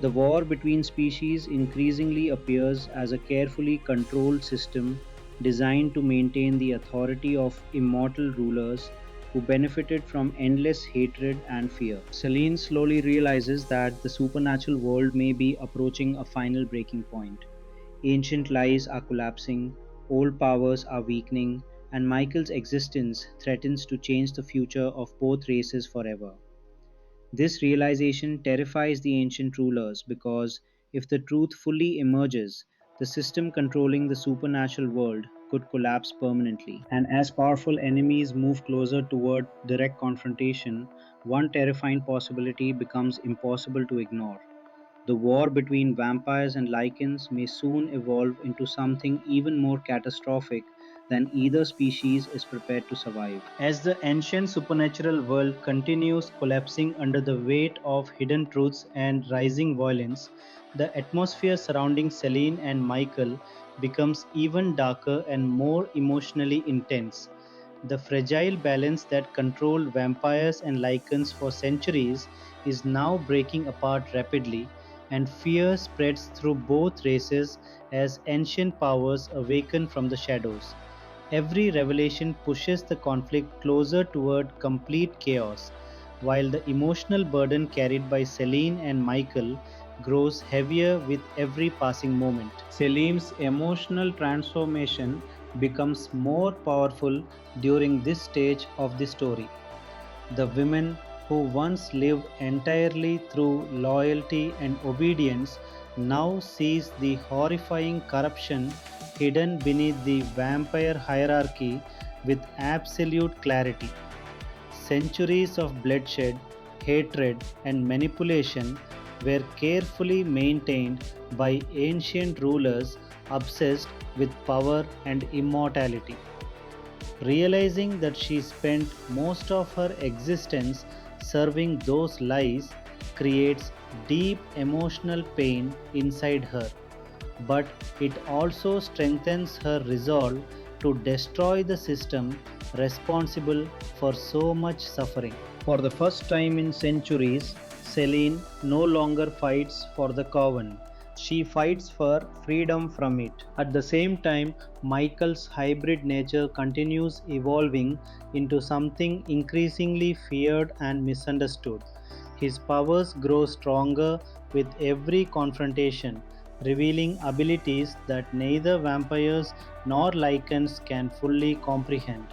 The war between species increasingly appears as a carefully controlled system designed to maintain the authority of immortal rulers who benefited from endless hatred and fear. Selene slowly realizes that the supernatural world may be approaching a final breaking point. Ancient lies are collapsing, old powers are weakening, and Michael's existence threatens to change the future of both races forever. This realization terrifies the ancient rulers because if the truth fully emerges, the system controlling the supernatural world could collapse permanently. And as powerful enemies move closer toward direct confrontation, one terrifying possibility becomes impossible to ignore. The war between vampires and lycans may soon evolve into something even more catastrophic than either species is prepared to survive. As the ancient supernatural world continues collapsing under the weight of hidden truths and rising violence, the atmosphere surrounding Selene and Michael becomes even darker and more emotionally intense. The fragile balance that controlled vampires and lycans for centuries is now breaking apart rapidly, and fear spreads through both races as ancient powers awaken from the shadows. Every revelation pushes the conflict closer toward complete chaos, while the emotional burden carried by Selene and Michael grows heavier with every passing moment. Selene's emotional transformation becomes more powerful during this stage of the story. The women who once lived entirely through loyalty and obedience now sees the horrifying corruption hidden beneath the vampire hierarchy with absolute clarity. Centuries of bloodshed, hatred, and manipulation were carefully maintained by ancient rulers obsessed with power and immortality. Realizing that she spent most of her existence serving those lies, creates deep emotional pain inside her, but it also strengthens her resolve to destroy the system responsible for so much suffering. For the first time in centuries, Selene no longer fights for the Coven. She fights for freedom from it. At the same time, Michael's hybrid nature continues evolving into something increasingly feared and misunderstood. His powers grow stronger with every confrontation, revealing abilities that neither vampires nor lycans can fully comprehend.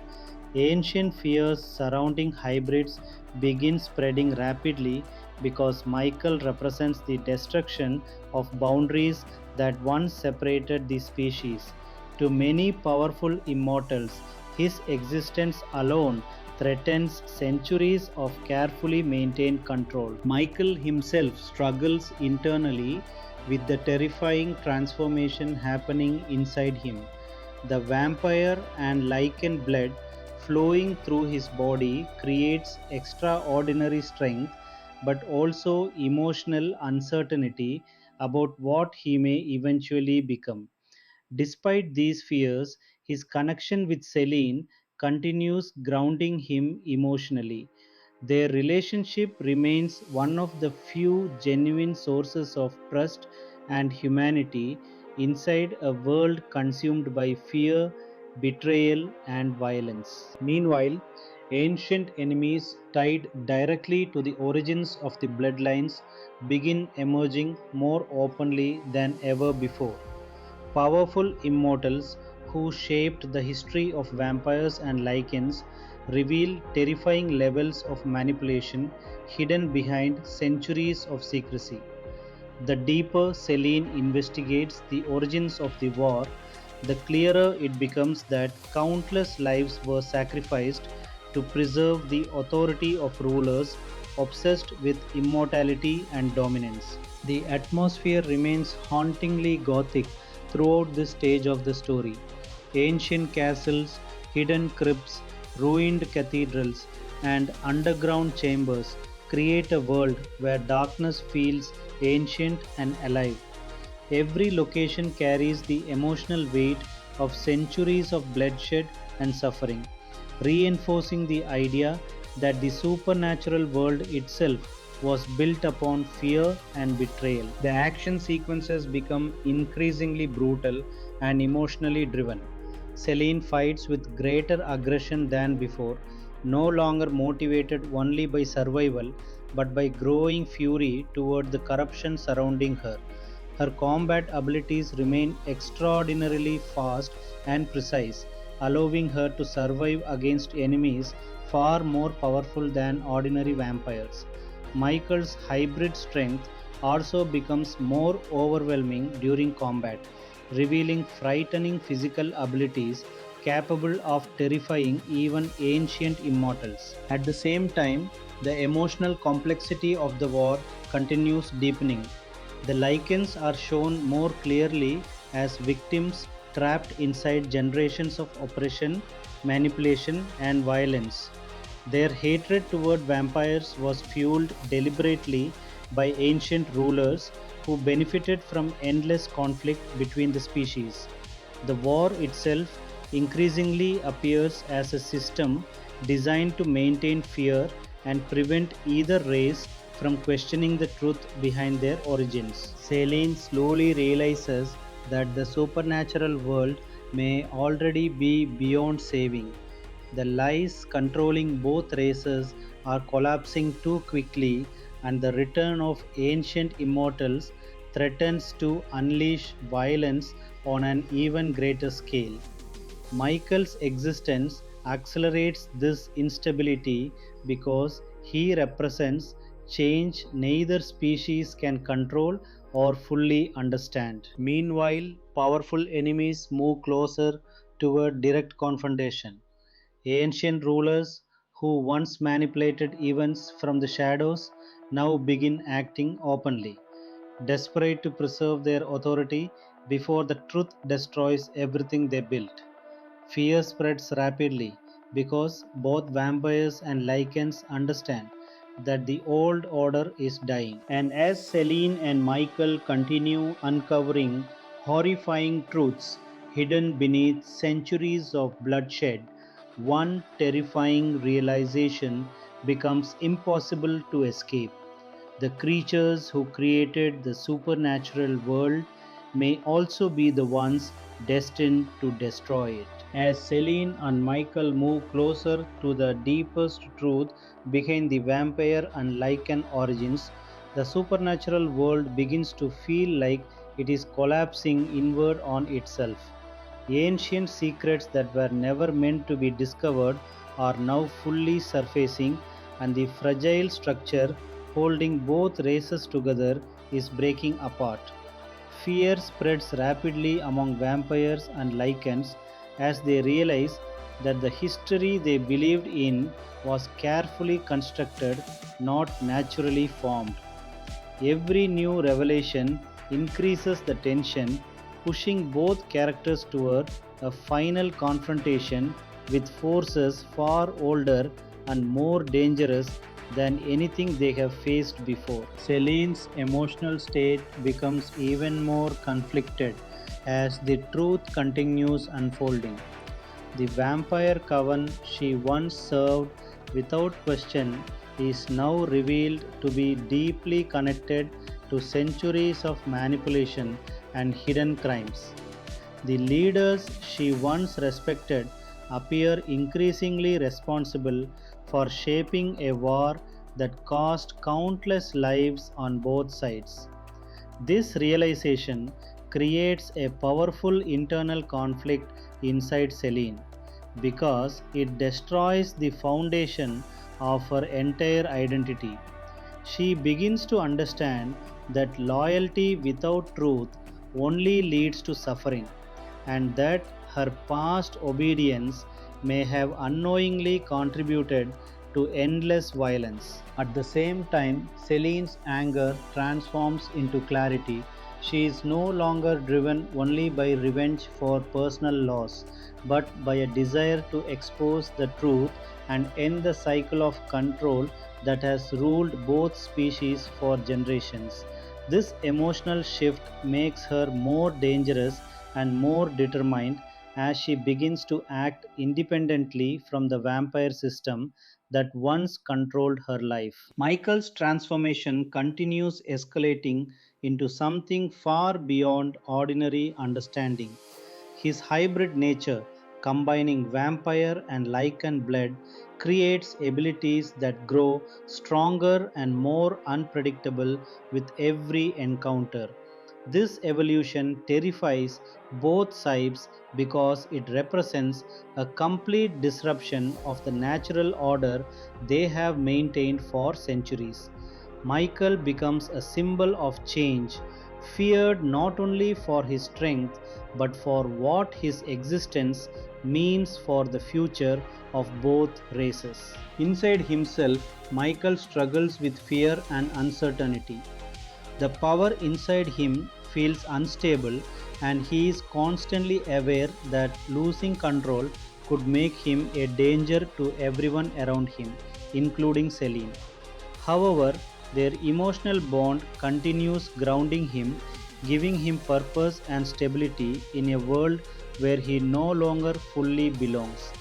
Ancient fears surrounding hybrids begin spreading rapidly because Michael represents the destruction of boundaries that once separated the species. To many powerful immortals, his existence alone threatens centuries of carefully maintained control. Michael himself struggles internally with the terrifying transformation happening inside him. The vampire and lycan blood flowing through his body creates extraordinary strength but also emotional uncertainty about what he may eventually become. Despite these fears, his connection with Selene continues grounding him emotionally. Their relationship remains one of the few genuine sources of trust and humanity inside a world consumed by fear, betrayal, and violence. Meanwhile, ancient enemies tied directly to the origins of the bloodlines begin emerging more openly than ever before. Powerful immortals who shaped the history of vampires and lycans reveal terrifying levels of manipulation hidden behind centuries of secrecy. The deeper Selene investigates the origins of the war, the clearer it becomes that countless lives were sacrificed to preserve the authority of rulers obsessed with immortality and dominance. The atmosphere remains hauntingly gothic throughout this stage of the story. Ancient castles, hidden crypts, ruined cathedrals, and underground chambers create a world where darkness feels ancient and alive. Every location carries the emotional weight of centuries of bloodshed and suffering, reinforcing the idea that the supernatural world itself was built upon fear and betrayal. The action sequences become increasingly brutal and emotionally driven. Selene fights with greater aggression than before, no longer motivated only by survival but by growing fury toward the corruption surrounding her. Her combat abilities remain extraordinarily fast and precise, allowing her to survive against enemies far more powerful than ordinary vampires. Michael's hybrid strength also becomes more overwhelming during combat, revealing frightening physical abilities capable of terrifying even ancient immortals. At the same time, the emotional complexity of the war continues deepening. The Lycans are shown more clearly as victims trapped inside generations of oppression, manipulation, and violence. Their hatred toward vampires was fueled deliberately by ancient rulers who benefited from endless conflict between the species. The war itself increasingly appears as a system designed to maintain fear and prevent either race from questioning the truth behind their origins. Selene slowly realizes that the supernatural world may already be beyond saving. The lies controlling both races are collapsing too quickly, and the return of ancient immortals threatens to unleash violence on an even greater scale. Michael's existence accelerates this instability because he represents change neither species can control or fully understand. Meanwhile, powerful enemies move closer toward direct confrontation. Ancient rulers who once manipulated events from the shadows now begin acting openly, desperate to preserve their authority before the truth destroys everything they built. Fear spreads rapidly because both vampires and lycans understand that the old order is dying. And as Selene and Michael continue uncovering horrifying truths hidden beneath centuries of bloodshed, one terrifying realization becomes impossible to escape. The creatures who created the supernatural world may also be the ones destined to destroy it. As Celine and Michael move closer to the deepest truth behind the vampire and lichen origins, the supernatural world begins to feel like it is collapsing inward on itself. Ancient secrets that were never meant to be discovered are now fully surfacing, and the fragile structure holding both races together is breaking apart. Fear spreads rapidly among vampires and lycans as they realize that the history they believed in was carefully constructed, not naturally formed. Every new revelation increases the tension, pushing both characters toward a final confrontation with forces far older and more dangerous than anything they have faced before. Celine's emotional state becomes even more conflicted as the truth continues unfolding. The vampire coven she once served without question is now revealed to be deeply connected to centuries of manipulation and hidden crimes. The leaders she once respected appear increasingly responsible for shaping a war that cost countless lives on both sides. This realization creates a powerful internal conflict inside Celine because it destroys the foundation of her entire identity. She begins to understand that loyalty without truth only leads to suffering, and that her past obedience may have unknowingly contributed to endless violence. At the same time, Celine's anger transforms into clarity. She is no longer driven only by revenge for personal loss, but by a desire to expose the truth and end the cycle of control that has ruled both species for generations. This emotional shift makes her more dangerous and more determined as she begins to act independently from the vampire system that once controlled her life. Michael's transformation continues escalating into something far beyond ordinary understanding. His hybrid nature, combining vampire and lichen blood, creates abilities that grow stronger and more unpredictable with every encounter. This evolution terrifies both sides because it represents a complete disruption of the natural order they have maintained for centuries. Michael becomes a symbol of change, feared not only for his strength but for what his existence means for the future of both races. Inside himself, Michael struggles with fear and uncertainty. The power inside him feels unstable, and he is constantly aware that losing control could make him a danger to everyone around him, including Celine. However, their emotional bond continues grounding him, giving him purpose and stability in a world where he no longer fully belongs.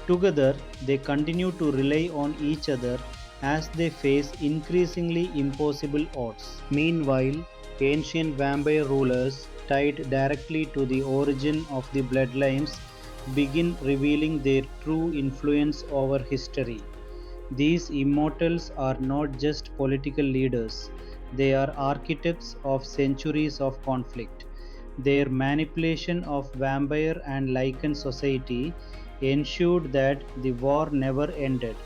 Together, they continue to rely on each other as they face increasingly impossible odds. Meanwhile, ancient vampire rulers, tied directly to the origin of the bloodlines, begin revealing their true influence over history. These immortals are not just political leaders, they are architects of centuries of conflict. Their manipulation of vampire and lichen society ensured that the war never ended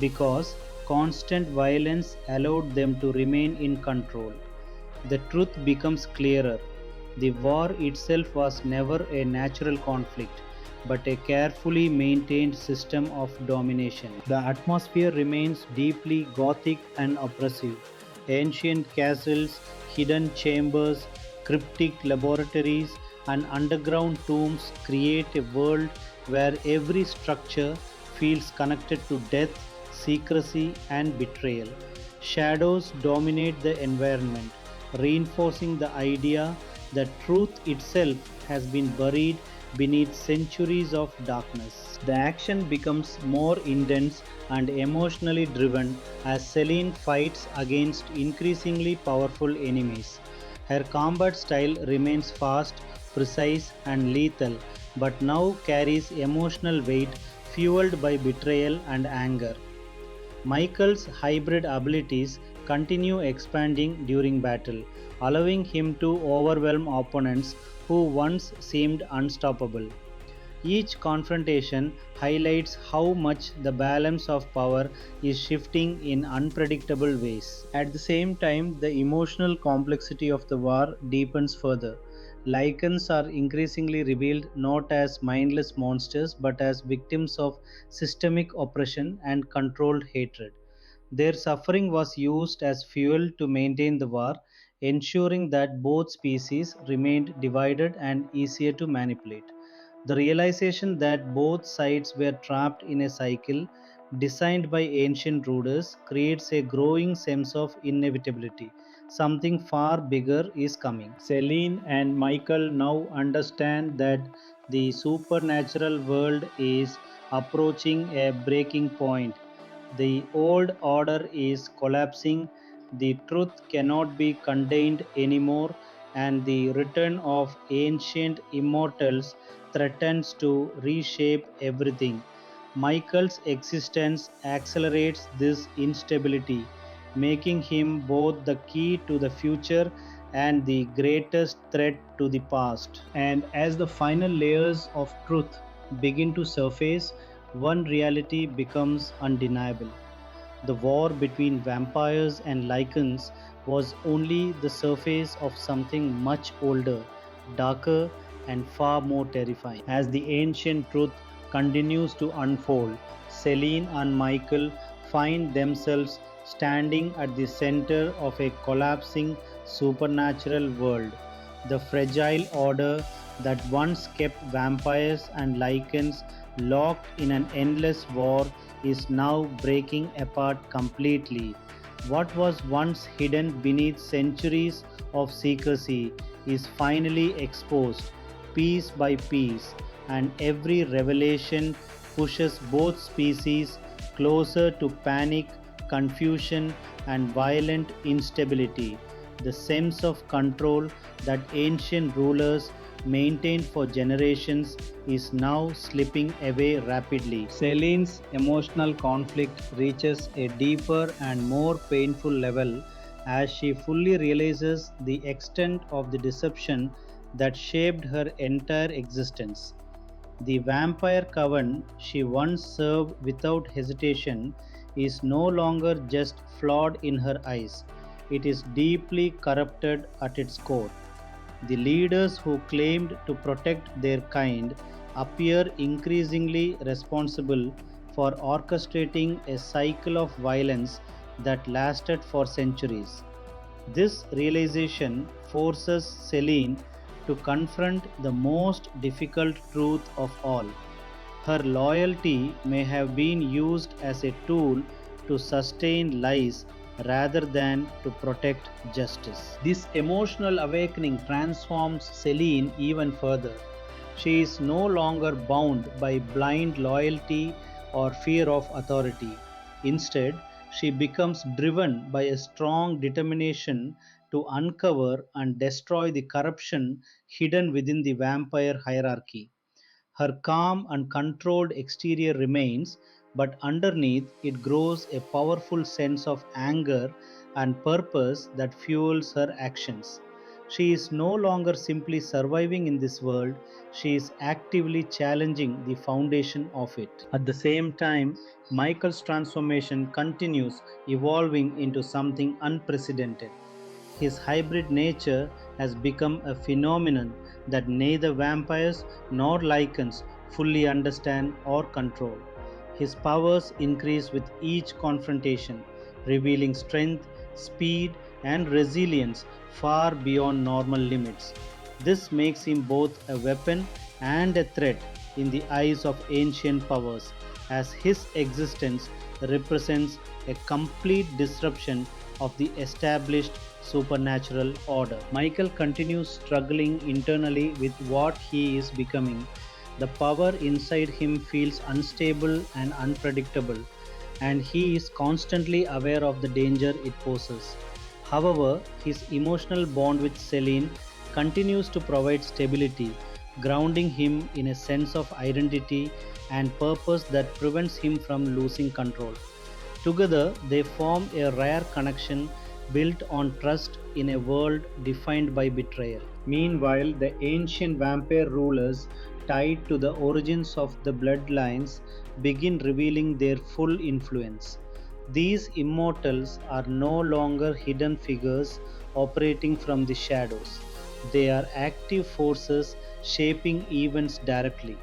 because constant violence allowed them to remain in control. The truth becomes clearer. The war itself was never a natural conflict, but a carefully maintained system of domination. The atmosphere remains deeply gothic and oppressive. Ancient castles, hidden chambers, cryptic laboratories, and underground tombs create a world where every structure feels connected to death, secrecy, and betrayal. Shadows dominate the environment, reinforcing the idea that truth itself has been buried beneath centuries of darkness. The action becomes more intense and emotionally driven as Selene fights against increasingly powerful enemies. Her combat style remains fast, precise, and lethal, but now carries emotional weight fueled by betrayal and anger. Michael's hybrid abilities continue expanding during battle, allowing him to overwhelm opponents who once seemed unstoppable. Each confrontation highlights how much the balance of power is shifting in unpredictable ways. At the same time, the emotional complexity of the war deepens further. Lycans are increasingly revealed not as mindless monsters but as victims of systemic oppression and controlled hatred. Their suffering was used as fuel to maintain the war, ensuring that both species remained divided and easier to manipulate. The realization that both sides were trapped in a cycle designed by ancient rulers creates a growing sense of inevitability. Something far bigger is coming. Celine and Michael now understand that the supernatural world is approaching a breaking point. The old order is collapsing, the truth cannot be contained anymore, and the return of ancient immortals threatens to reshape everything. Michael's existence accelerates this instability, making him both the key to the future and the greatest threat to the past. And as the final layers of truth begin to surface, one reality becomes undeniable. The war between vampires and lycans was only the surface of something much older, darker, and far more terrifying. As the ancient truth continues to unfold, Selene and Michael find themselves standing at the center of a collapsing supernatural world. The fragile order that once kept vampires and lycans locked in an endless war is now breaking apart completely. What was once hidden beneath centuries of secrecy is finally exposed, piece by piece, and every revelation pushes both species closer to panic, confusion, and violent instability. The sense of control that ancient rulers maintained for generations is now slipping away rapidly. Celine's emotional conflict reaches a deeper and more painful level as she fully realizes the extent of the deception that shaped her entire existence. The vampire coven she once served without hesitation is no longer just flawed in her eyes, it is deeply corrupted at its core. The leaders who claimed to protect their kind appear increasingly responsible for orchestrating a cycle of violence that lasted for centuries. This realization forces Selene to confront the most difficult truth of all. Her loyalty may have been used as a tool to sustain lies rather than to protect justice. This emotional awakening transforms Selene even further. She is no longer bound by blind loyalty or fear of authority. Instead, she becomes driven by a strong determination to uncover and destroy the corruption hidden within the vampire hierarchy. Her calm and controlled exterior remains, but underneath it grows a powerful sense of anger and purpose that fuels her actions. She is no longer simply surviving in this world, she is actively challenging the foundation of it. At the same time, Michael's transformation continues, evolving into something unprecedented. His hybrid nature has become a phenomenon that neither vampires nor lycans fully understand or control. His powers increase with each confrontation, revealing strength, speed, and resilience far beyond normal limits. This makes him both a weapon and a threat in the eyes of ancient powers, as his existence represents a complete disruption of the established supernatural order. Michael continues struggling internally with what he is becoming. The power inside him feels unstable and unpredictable, and he is constantly aware of the danger it poses. However, his emotional bond with Selene continues to provide stability, grounding him in a sense of identity and purpose that prevents him from losing control. Together, they form a rare connection built on trust in a world defined by betrayal. Meanwhile, the ancient vampire rulers, tied to the origins of the bloodlines, begin revealing their full influence. These immortals are no longer hidden figures operating from the shadows. They are active forces shaping events directly.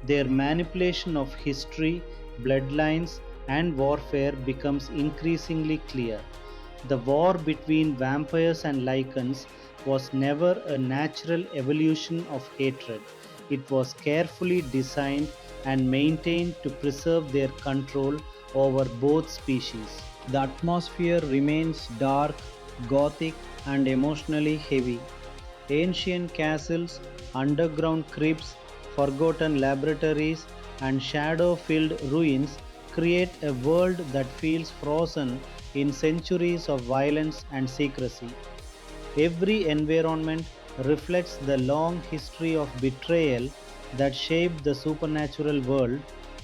Their manipulation of history, bloodlines, and warfare becomes increasingly clear. The war between vampires and lycans was never a natural evolution of hatred. It was carefully designed and maintained to preserve their control over both species. The atmosphere remains dark, gothic, and emotionally heavy. Ancient castles, underground crypts, forgotten laboratories, and shadow filled ruins create a world that feels frozen in centuries of violence and secrecy. Every environment reflects the long history of betrayal that shaped the supernatural world,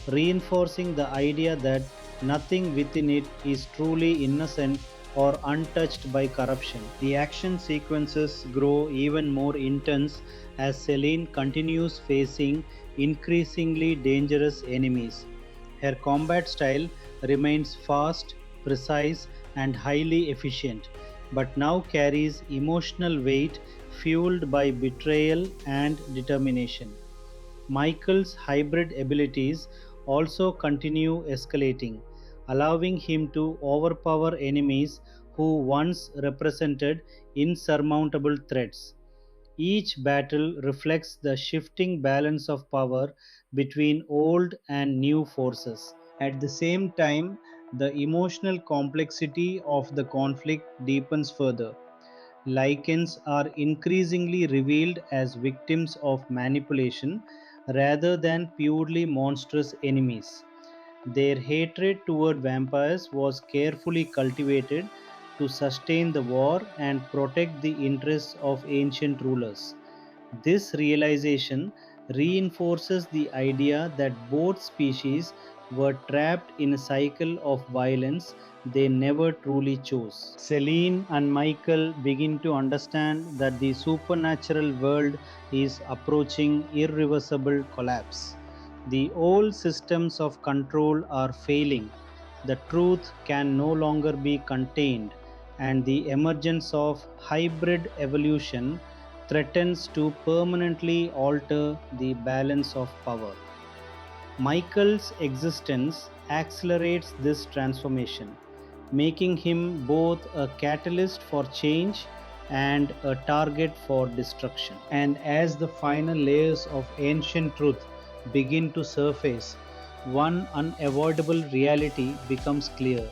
reinforcing the idea that nothing within it is truly innocent or untouched by corruption. The action sequences grow even more intense as Selene continues facing increasingly dangerous enemies. Her combat style remains fast, precise, and highly efficient, but now carries emotional weight fueled by betrayal and determination. Michael's hybrid abilities also continue escalating, allowing him to overpower enemies who once represented insurmountable threats. Each battle reflects the shifting balance of power between old and new forces. At the same time, the emotional complexity of the conflict deepens further. Lycans are increasingly revealed as victims of manipulation rather than purely monstrous enemies. Their hatred toward vampires was carefully cultivated to sustain the war and protect the interests of ancient rulers. This realization reinforces the idea that both species were trapped in a cycle of violence they never truly chose. Celine and Michael begin to understand that the supernatural world is approaching irreversible collapse. The old systems of control are failing, the truth can no longer be contained, and the emergence of hybrid evolution threatens to permanently alter the balance of power. Michael's existence accelerates this transformation, making him both a catalyst for change and a target for destruction. And as the final layers of ancient truth begin to surface, one unavoidable reality becomes clear.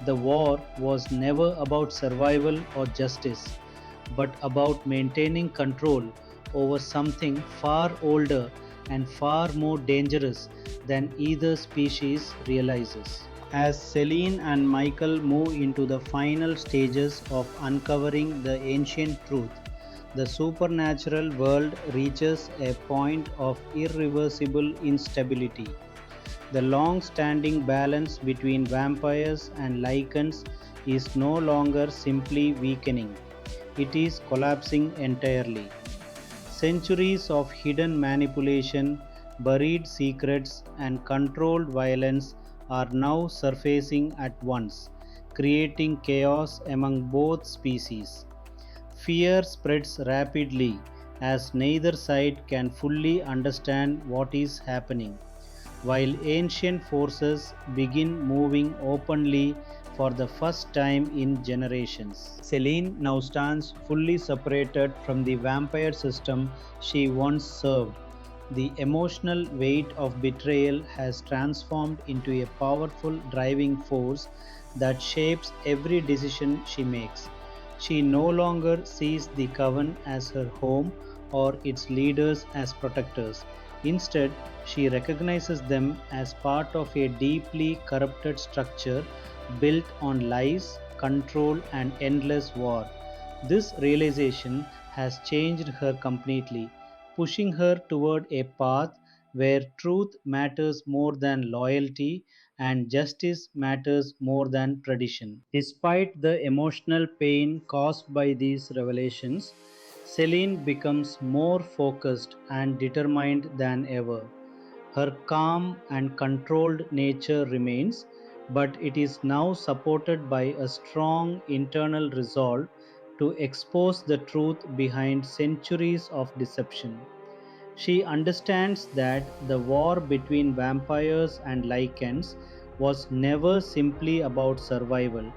The war was never about survival or justice, but about maintaining control over something far older and far more dangerous than either species realizes. As Celine and Michael move into the final stages of uncovering the ancient truth, the supernatural world reaches a point of irreversible instability. The long standing balance between vampires and lycans is no longer simply weakening, it is collapsing entirely. Centuries of hidden manipulation, buried secrets, and controlled violence are now surfacing at once, creating chaos among both species. Fear spreads rapidly as neither side can fully understand what is happening, while ancient forces begin moving openly for the first time in generations. Selene now stands fully separated from the vampire system she once served, The emotional weight of betrayal has transformed into a powerful driving force that shapes every decision she makes. She no longer sees the coven as her home or its leaders as protectors. Instead, she recognizes them as part of a deeply corrupted structure built on lies, control, and endless war. This realization has changed her completely, pushing her toward a path where truth matters more than loyalty and justice matters more than tradition. Despite the emotional pain caused by these revelations, Selene becomes more focused and determined than ever. Her calm and controlled nature remains, but it is now supported by a strong internal resolve to expose the truth behind centuries of deception. She understands that the war between vampires and lycans was never simply about survival.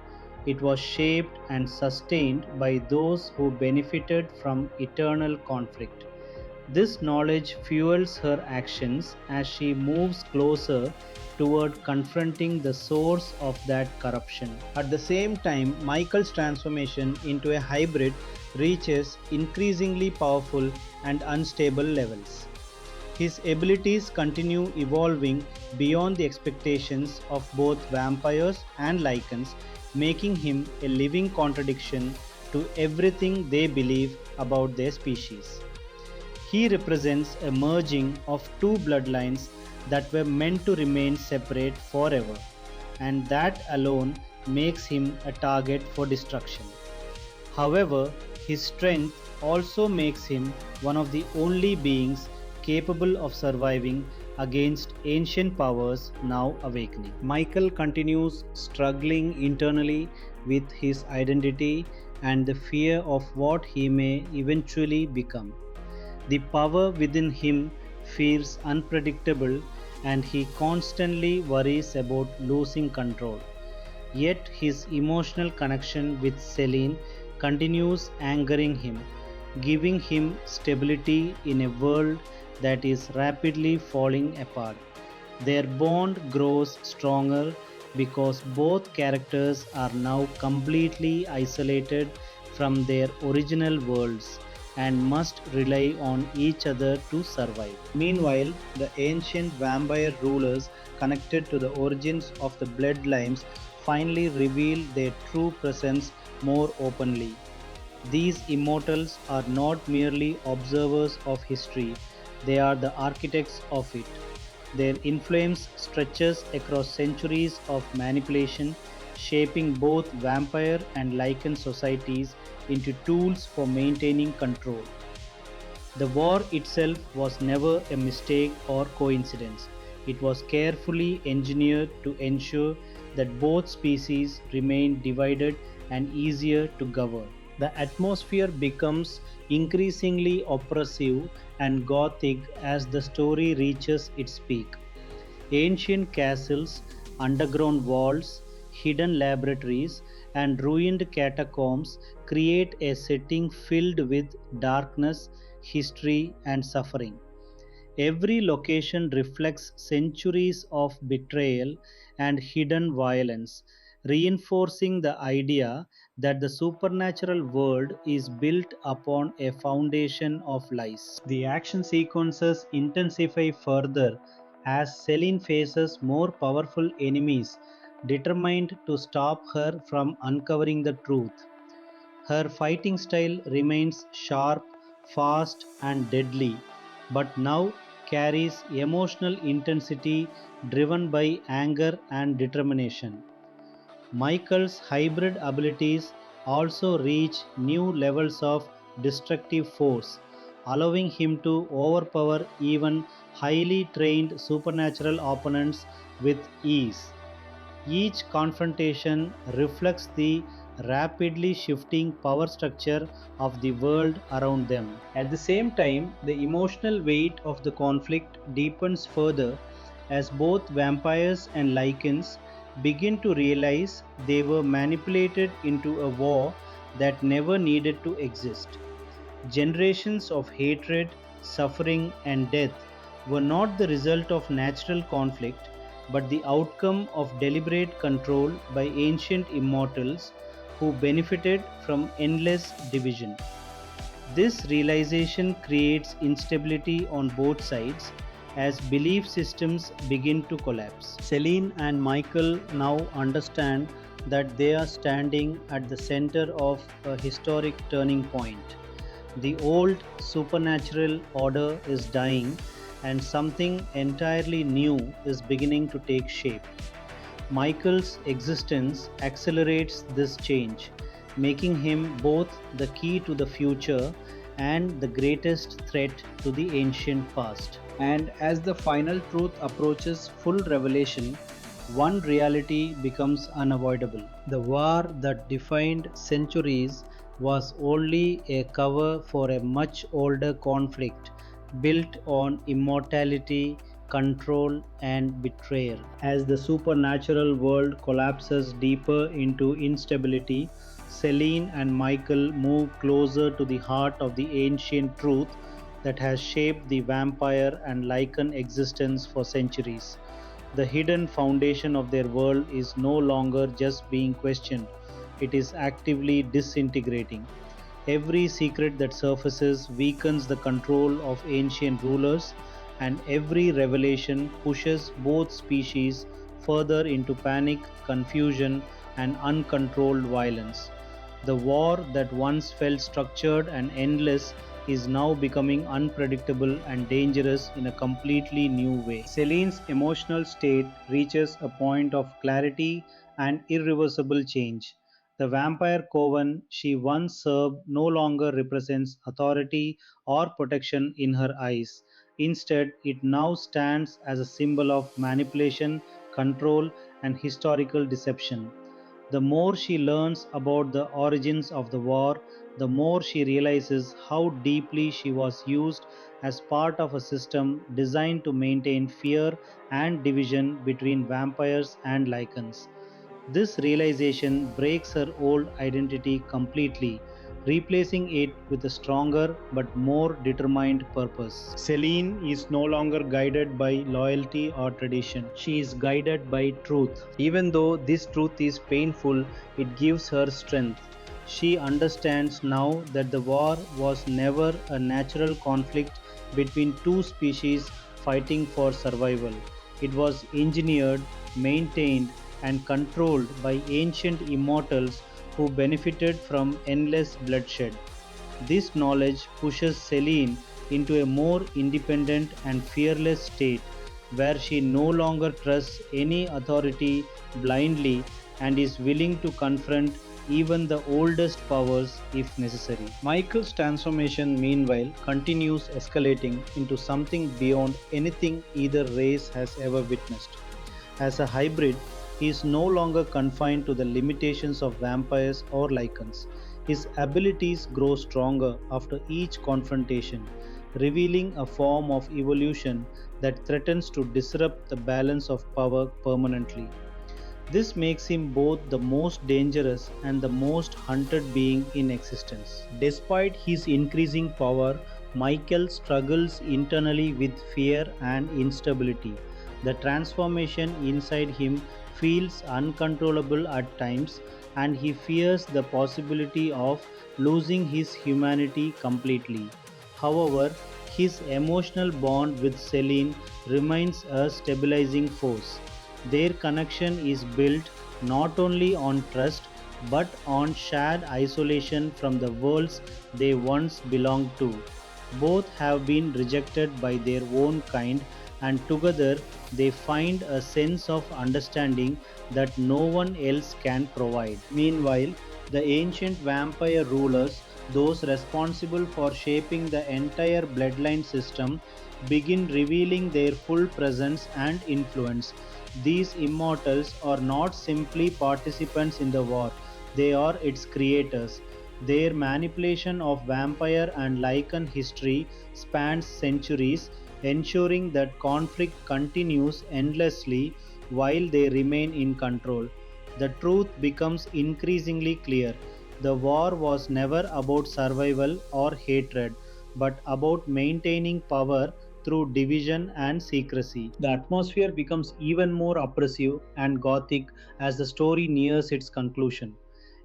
It was shaped and sustained by those who benefited from eternal conflict. This knowledge fuels her actions as she moves closer toward confronting the source of that corruption. At the same time, Michael's transformation into a hybrid reaches increasingly powerful and unstable levels. His abilities continue evolving beyond the expectations of both vampires and lycans, making him a living contradiction to everything they believe about their species. He represents a merging of two bloodlines that were meant to remain separate forever, and that alone makes him a target for destruction. However, his strength also makes him one of the only beings capable of surviving against ancient powers now awakening. Michael continues struggling internally with his identity and the fear of what he may eventually become. The power within him feels unpredictable and he constantly worries about losing control. Yet his emotional connection with Selene continues angering him, giving him stability in a world that is rapidly falling apart. Their bond grows stronger because both characters are now completely isolated from their original worlds and must rely on each other to survive. Meanwhile, the ancient vampire rulers connected to the origins of the bloodlines finally reveal their true presence more openly. These immortals are not merely observers of history, they are the architects of it. Their influence stretches across centuries of manipulation, shaping both vampire and lycan societies into tools for maintaining control. The war itself was never a mistake or coincidence. It was carefully engineered to ensure that both species remained divided and easier to govern. The atmosphere becomes increasingly oppressive and gothic as the story reaches its peak. Ancient castles, underground vaults, hidden laboratories, and ruined catacombs create a setting filled with darkness, history, and suffering. Every location reflects centuries of betrayal and hidden violence, reinforcing the idea that the supernatural world is built upon a foundation of lies. The action sequences intensify further as Selene faces more powerful enemies determined to stop her from uncovering the truth. Her fighting style remains sharp, fast, and deadly, but now carries emotional intensity driven by anger and determination. Michael's hybrid abilities also reach new levels of destructive force, allowing him to overpower even highly trained supernatural opponents with ease. Each confrontation reflects the rapidly shifting power structure of the world around them. At the same time, the emotional weight of the conflict deepens further as both vampires and lycans begin to realize they were manipulated into a war that never needed to exist. Generations of hatred, suffering, and death were not the result of natural conflict but the outcome of deliberate control by ancient immortals who benefited from endless division. This realization creates instability on both sides as belief systems begin to collapse. Selene and Michael now understand that they are standing at the center of a historic turning point. The old supernatural order is dying, and something entirely new is beginning to take shape. Michael's existence accelerates this change, making him both the key to the future and the greatest threat to the ancient past. And as the final truth approaches full revelation, one reality becomes unavoidable. The war that defined centuries was only a cover for a much older conflict built on immortality, control, and betrayal. As the supernatural world collapses deeper into instability, Selene and Michael move closer to the heart of the ancient truth that has shaped the vampire and lycan existence for centuries. The hidden foundation of their world is no longer just being questioned, it is actively disintegrating. Every secret that surfaces weakens the control of ancient rulers, and every revelation pushes both species further into panic, confusion, and uncontrolled violence. The war that once felt structured and endless is now becoming unpredictable and dangerous in a completely new way. Celine's emotional state reaches a point of clarity and irreversible change. The vampire coven she once served no longer represents authority or protection in her eyes. Instead, it now stands as a symbol of manipulation, control, and historical deception. The more she learns about the origins of the war, the more she realizes how deeply she was used as part of a system designed to maintain fear and division between vampires and lycans. This realization breaks her old identity completely, replacing it with a stronger but more determined purpose. Celine is no longer guided by loyalty or tradition. She is guided by truth. Even though this truth is painful, it gives her strength. She understands now that the war was never a natural conflict between two species fighting for survival. It was engineered, maintained, and controlled by ancient immortals who benefited from endless bloodshed. This knowledge pushes Selene into a more independent and fearless state where she no longer trusts any authority blindly and is willing to confront even the oldest powers if necessary. Michael's transformation, meanwhile, continues escalating into something beyond anything either race has ever witnessed. As a hybrid, he is no longer confined to the limitations of vampires or lycans. His abilities grow stronger after each confrontation, revealing a form of evolution that threatens to disrupt the balance of power permanently. This makes him both the most dangerous and the most hunted being in existence. Despite his increasing power, Michael struggles internally with fear and instability. The transformation inside him feels uncontrollable at times, and he fears the possibility of losing his humanity completely. However, his emotional bond with Selene remains a stabilizing force. Their connection is built not only on trust but on shared isolation from the worlds they once belonged to. Both have been rejected by their own kind, and together they find a sense of understanding that no one else can provide. Meanwhile, the ancient vampire rulers, those responsible for shaping the entire bloodline system, begin revealing their full presence and influence. These immortals are not simply participants in the war, they are its creators. Their manipulation of vampire and lycan history spans centuries, ensuring that conflict continues endlessly while they remain in control. The truth becomes increasingly clear. The war was never about survival or hatred, but about maintaining power through division and secrecy. The atmosphere becomes even more oppressive and gothic as the story nears its conclusion.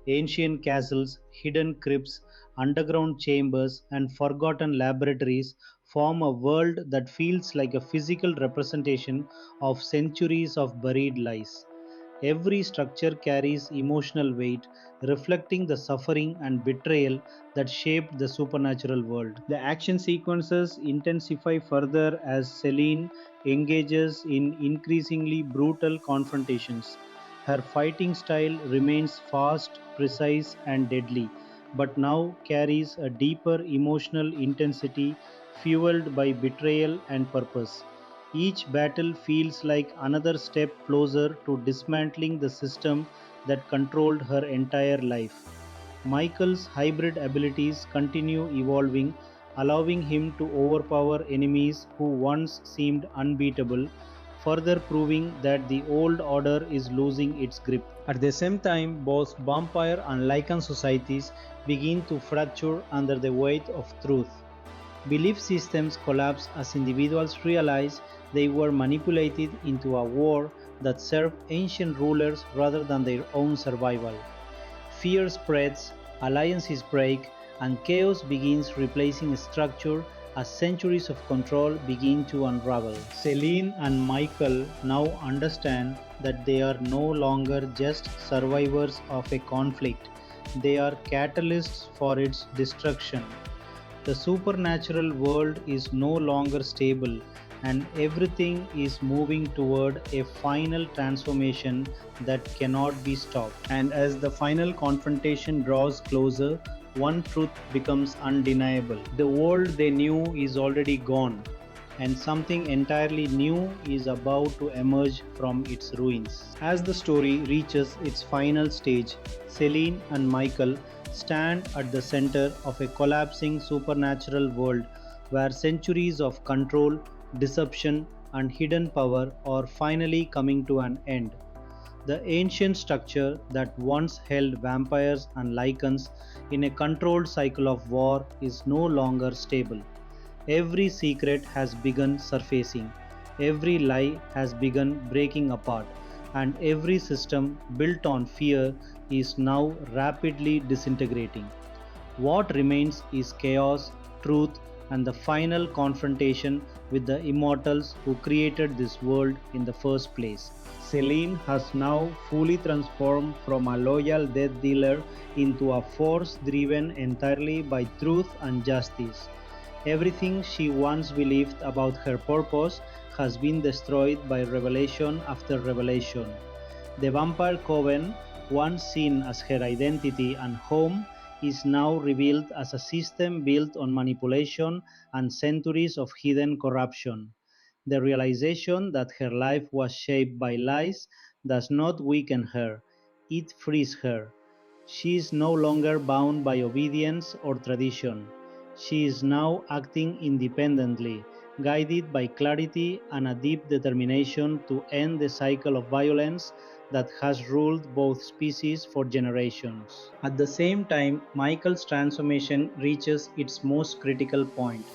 Ancient castles, hidden crypts, underground chambers, and forgotten laboratories form a world that feels like a physical representation of centuries of buried lies. Every structure carries emotional weight, reflecting the suffering and betrayal that shaped the supernatural world. The action sequences intensify further as Selene engages in increasingly brutal confrontations. Her fighting style remains fast, precise, and deadly, but now carries a deeper emotional intensity fueled by betrayal and purpose. Each battle feels like another step closer to dismantling the system that controlled her entire life. Michael's hybrid abilities continue evolving, allowing him to overpower enemies who once seemed unbeatable, further proving that the old order is losing its grip. At the same time, both vampire and lycan societies begin to fracture under the weight of truth. Belief systems collapse as individuals realize they were manipulated into a war that served ancient rulers rather than their own survival. Fear spreads, alliances break, and chaos begins replacing structure as centuries of control begin to unravel. Selene and Michael now understand that they are no longer just survivors of a conflict, they are catalysts for its destruction. The supernatural world is no longer stable, and everything is moving toward a final transformation that cannot be stopped. And as the final confrontation draws closer, one truth becomes undeniable. The world they knew is already gone, and something entirely new is about to emerge from its ruins. As the story reaches its final stage, Selene and Michael stand at the center of a collapsing supernatural world where centuries of control, deception, and hidden power are finally coming to an end. The ancient structure that once held vampires and lycans in a controlled cycle of war is no longer stable. Every secret has begun surfacing, every lie has begun breaking apart, and every system built on fear is now rapidly disintegrating. What remains is chaos, truth, and the final confrontation with the immortals who created this world in the first place. Selene has now fully transformed from a loyal death dealer into a force driven entirely by truth and justice. Everything she once believed about her purpose has been destroyed by revelation after revelation. The vampire coven, once seen as her identity and home, is now revealed as a system built on manipulation and centuries of hidden corruption. The realization that her life was shaped by lies does not weaken her, it frees her. She is no longer bound by obedience or tradition. She is now acting independently, guided by clarity and a deep determination to end the cycle of violence that has ruled both species for generations. At the same time, Michael's transformation reaches its most critical point.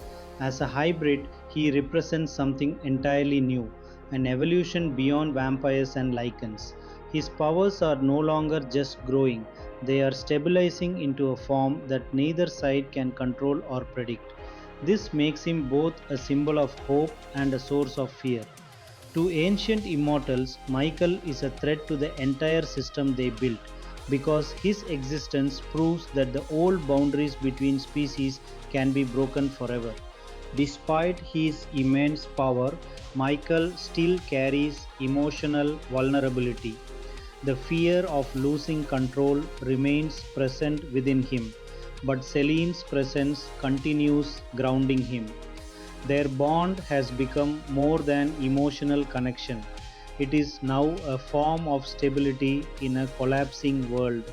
As a hybrid, he represents something entirely new, an evolution beyond vampires and lycans. His powers are no longer just growing, they are stabilizing into a form that neither side can control or predict. This makes him both a symbol of hope and a source of fear. To ancient immortals, Michael is a threat to the entire system they built because his existence proves that the old boundaries between species can be broken forever. Despite his immense power, Michael still carries emotional vulnerability. The fear of losing control remains present within him, but Celine's presence continues grounding him. Their bond has become more than emotional connection. It is now a form of stability in a collapsing world.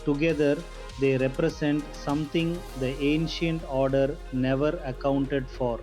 Together, they represent something the ancient order never accounted for: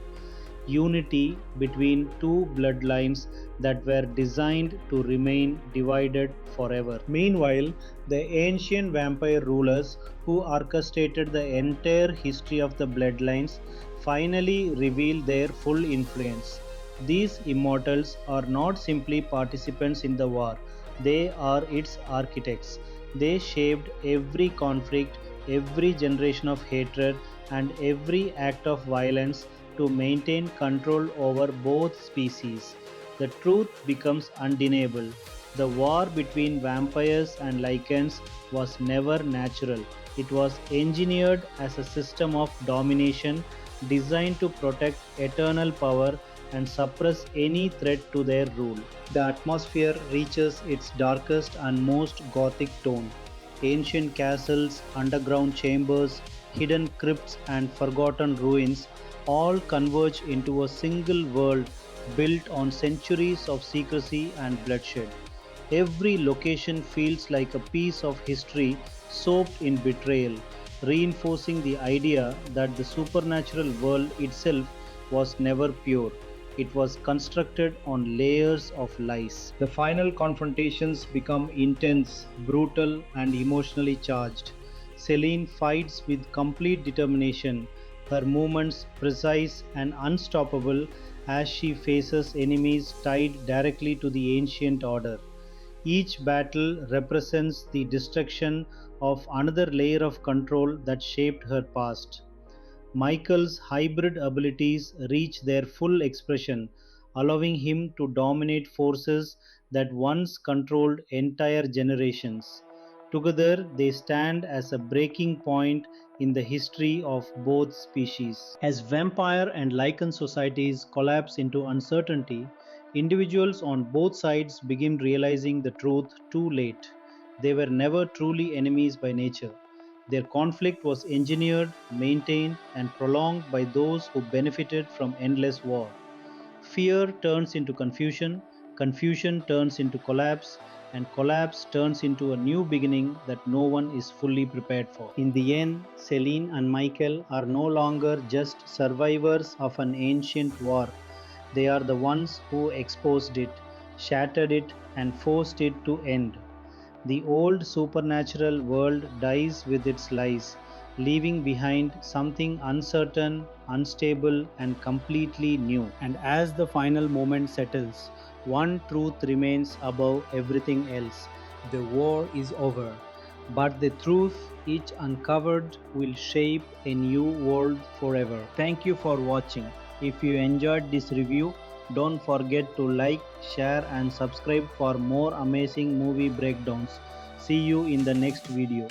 unity between two bloodlines that were designed to remain divided forever. Meanwhile, the ancient vampire rulers who orchestrated the entire history of the bloodlines finally reveal their full influence. These immortals are not simply participants in the war, they are its architects. They shaped every conflict, every generation of hatred, and every act of violence to maintain control over both species. The truth becomes undeniable. The war between vampires and lycans was never natural. It was engineered as a system of domination designed to protect eternal power and suppress any threat to their rule. The atmosphere reaches its darkest and most gothic tone. Ancient castles, underground chambers, hidden crypts, and forgotten ruins all converge into a single world built on centuries of secrecy and bloodshed. Every location feels like a piece of history soaked in betrayal, reinforcing the idea that the supernatural world itself was never pure. It was constructed on layers of lies. The final confrontations become intense, brutal, and emotionally charged. Selene fights with complete determination, her movements precise and unstoppable as she faces enemies tied directly to the ancient order. Each battle represents the destruction of another layer of control that shaped her past. Michael's hybrid abilities reach their full expression, allowing him to dominate forces that once controlled entire generations. Together, they stand as a breaking point in the history of both species. As vampire and lycan societies collapse into uncertainty, individuals on both sides begin realizing the truth too late. They were never truly enemies by nature. Their conflict was engineered, maintained, and prolonged by those who benefited from endless war. Fear turns into confusion, confusion turns into collapse, and collapse turns into a new beginning that no one is fully prepared for. In the end, Selene and Michael are no longer just survivors of an ancient war. They are the ones who exposed it, shattered it, and forced it to end. The old supernatural world dies with its lies, leaving behind something uncertain, unstable, and completely new. And as the final moment settles, one truth remains above everything else: the war is over. But the truth each uncovered will shape a new world forever. Thank you for watching. If you enjoyed this review, don't forget to like, share, and subscribe for more amazing movie breakdowns. See you in the next video.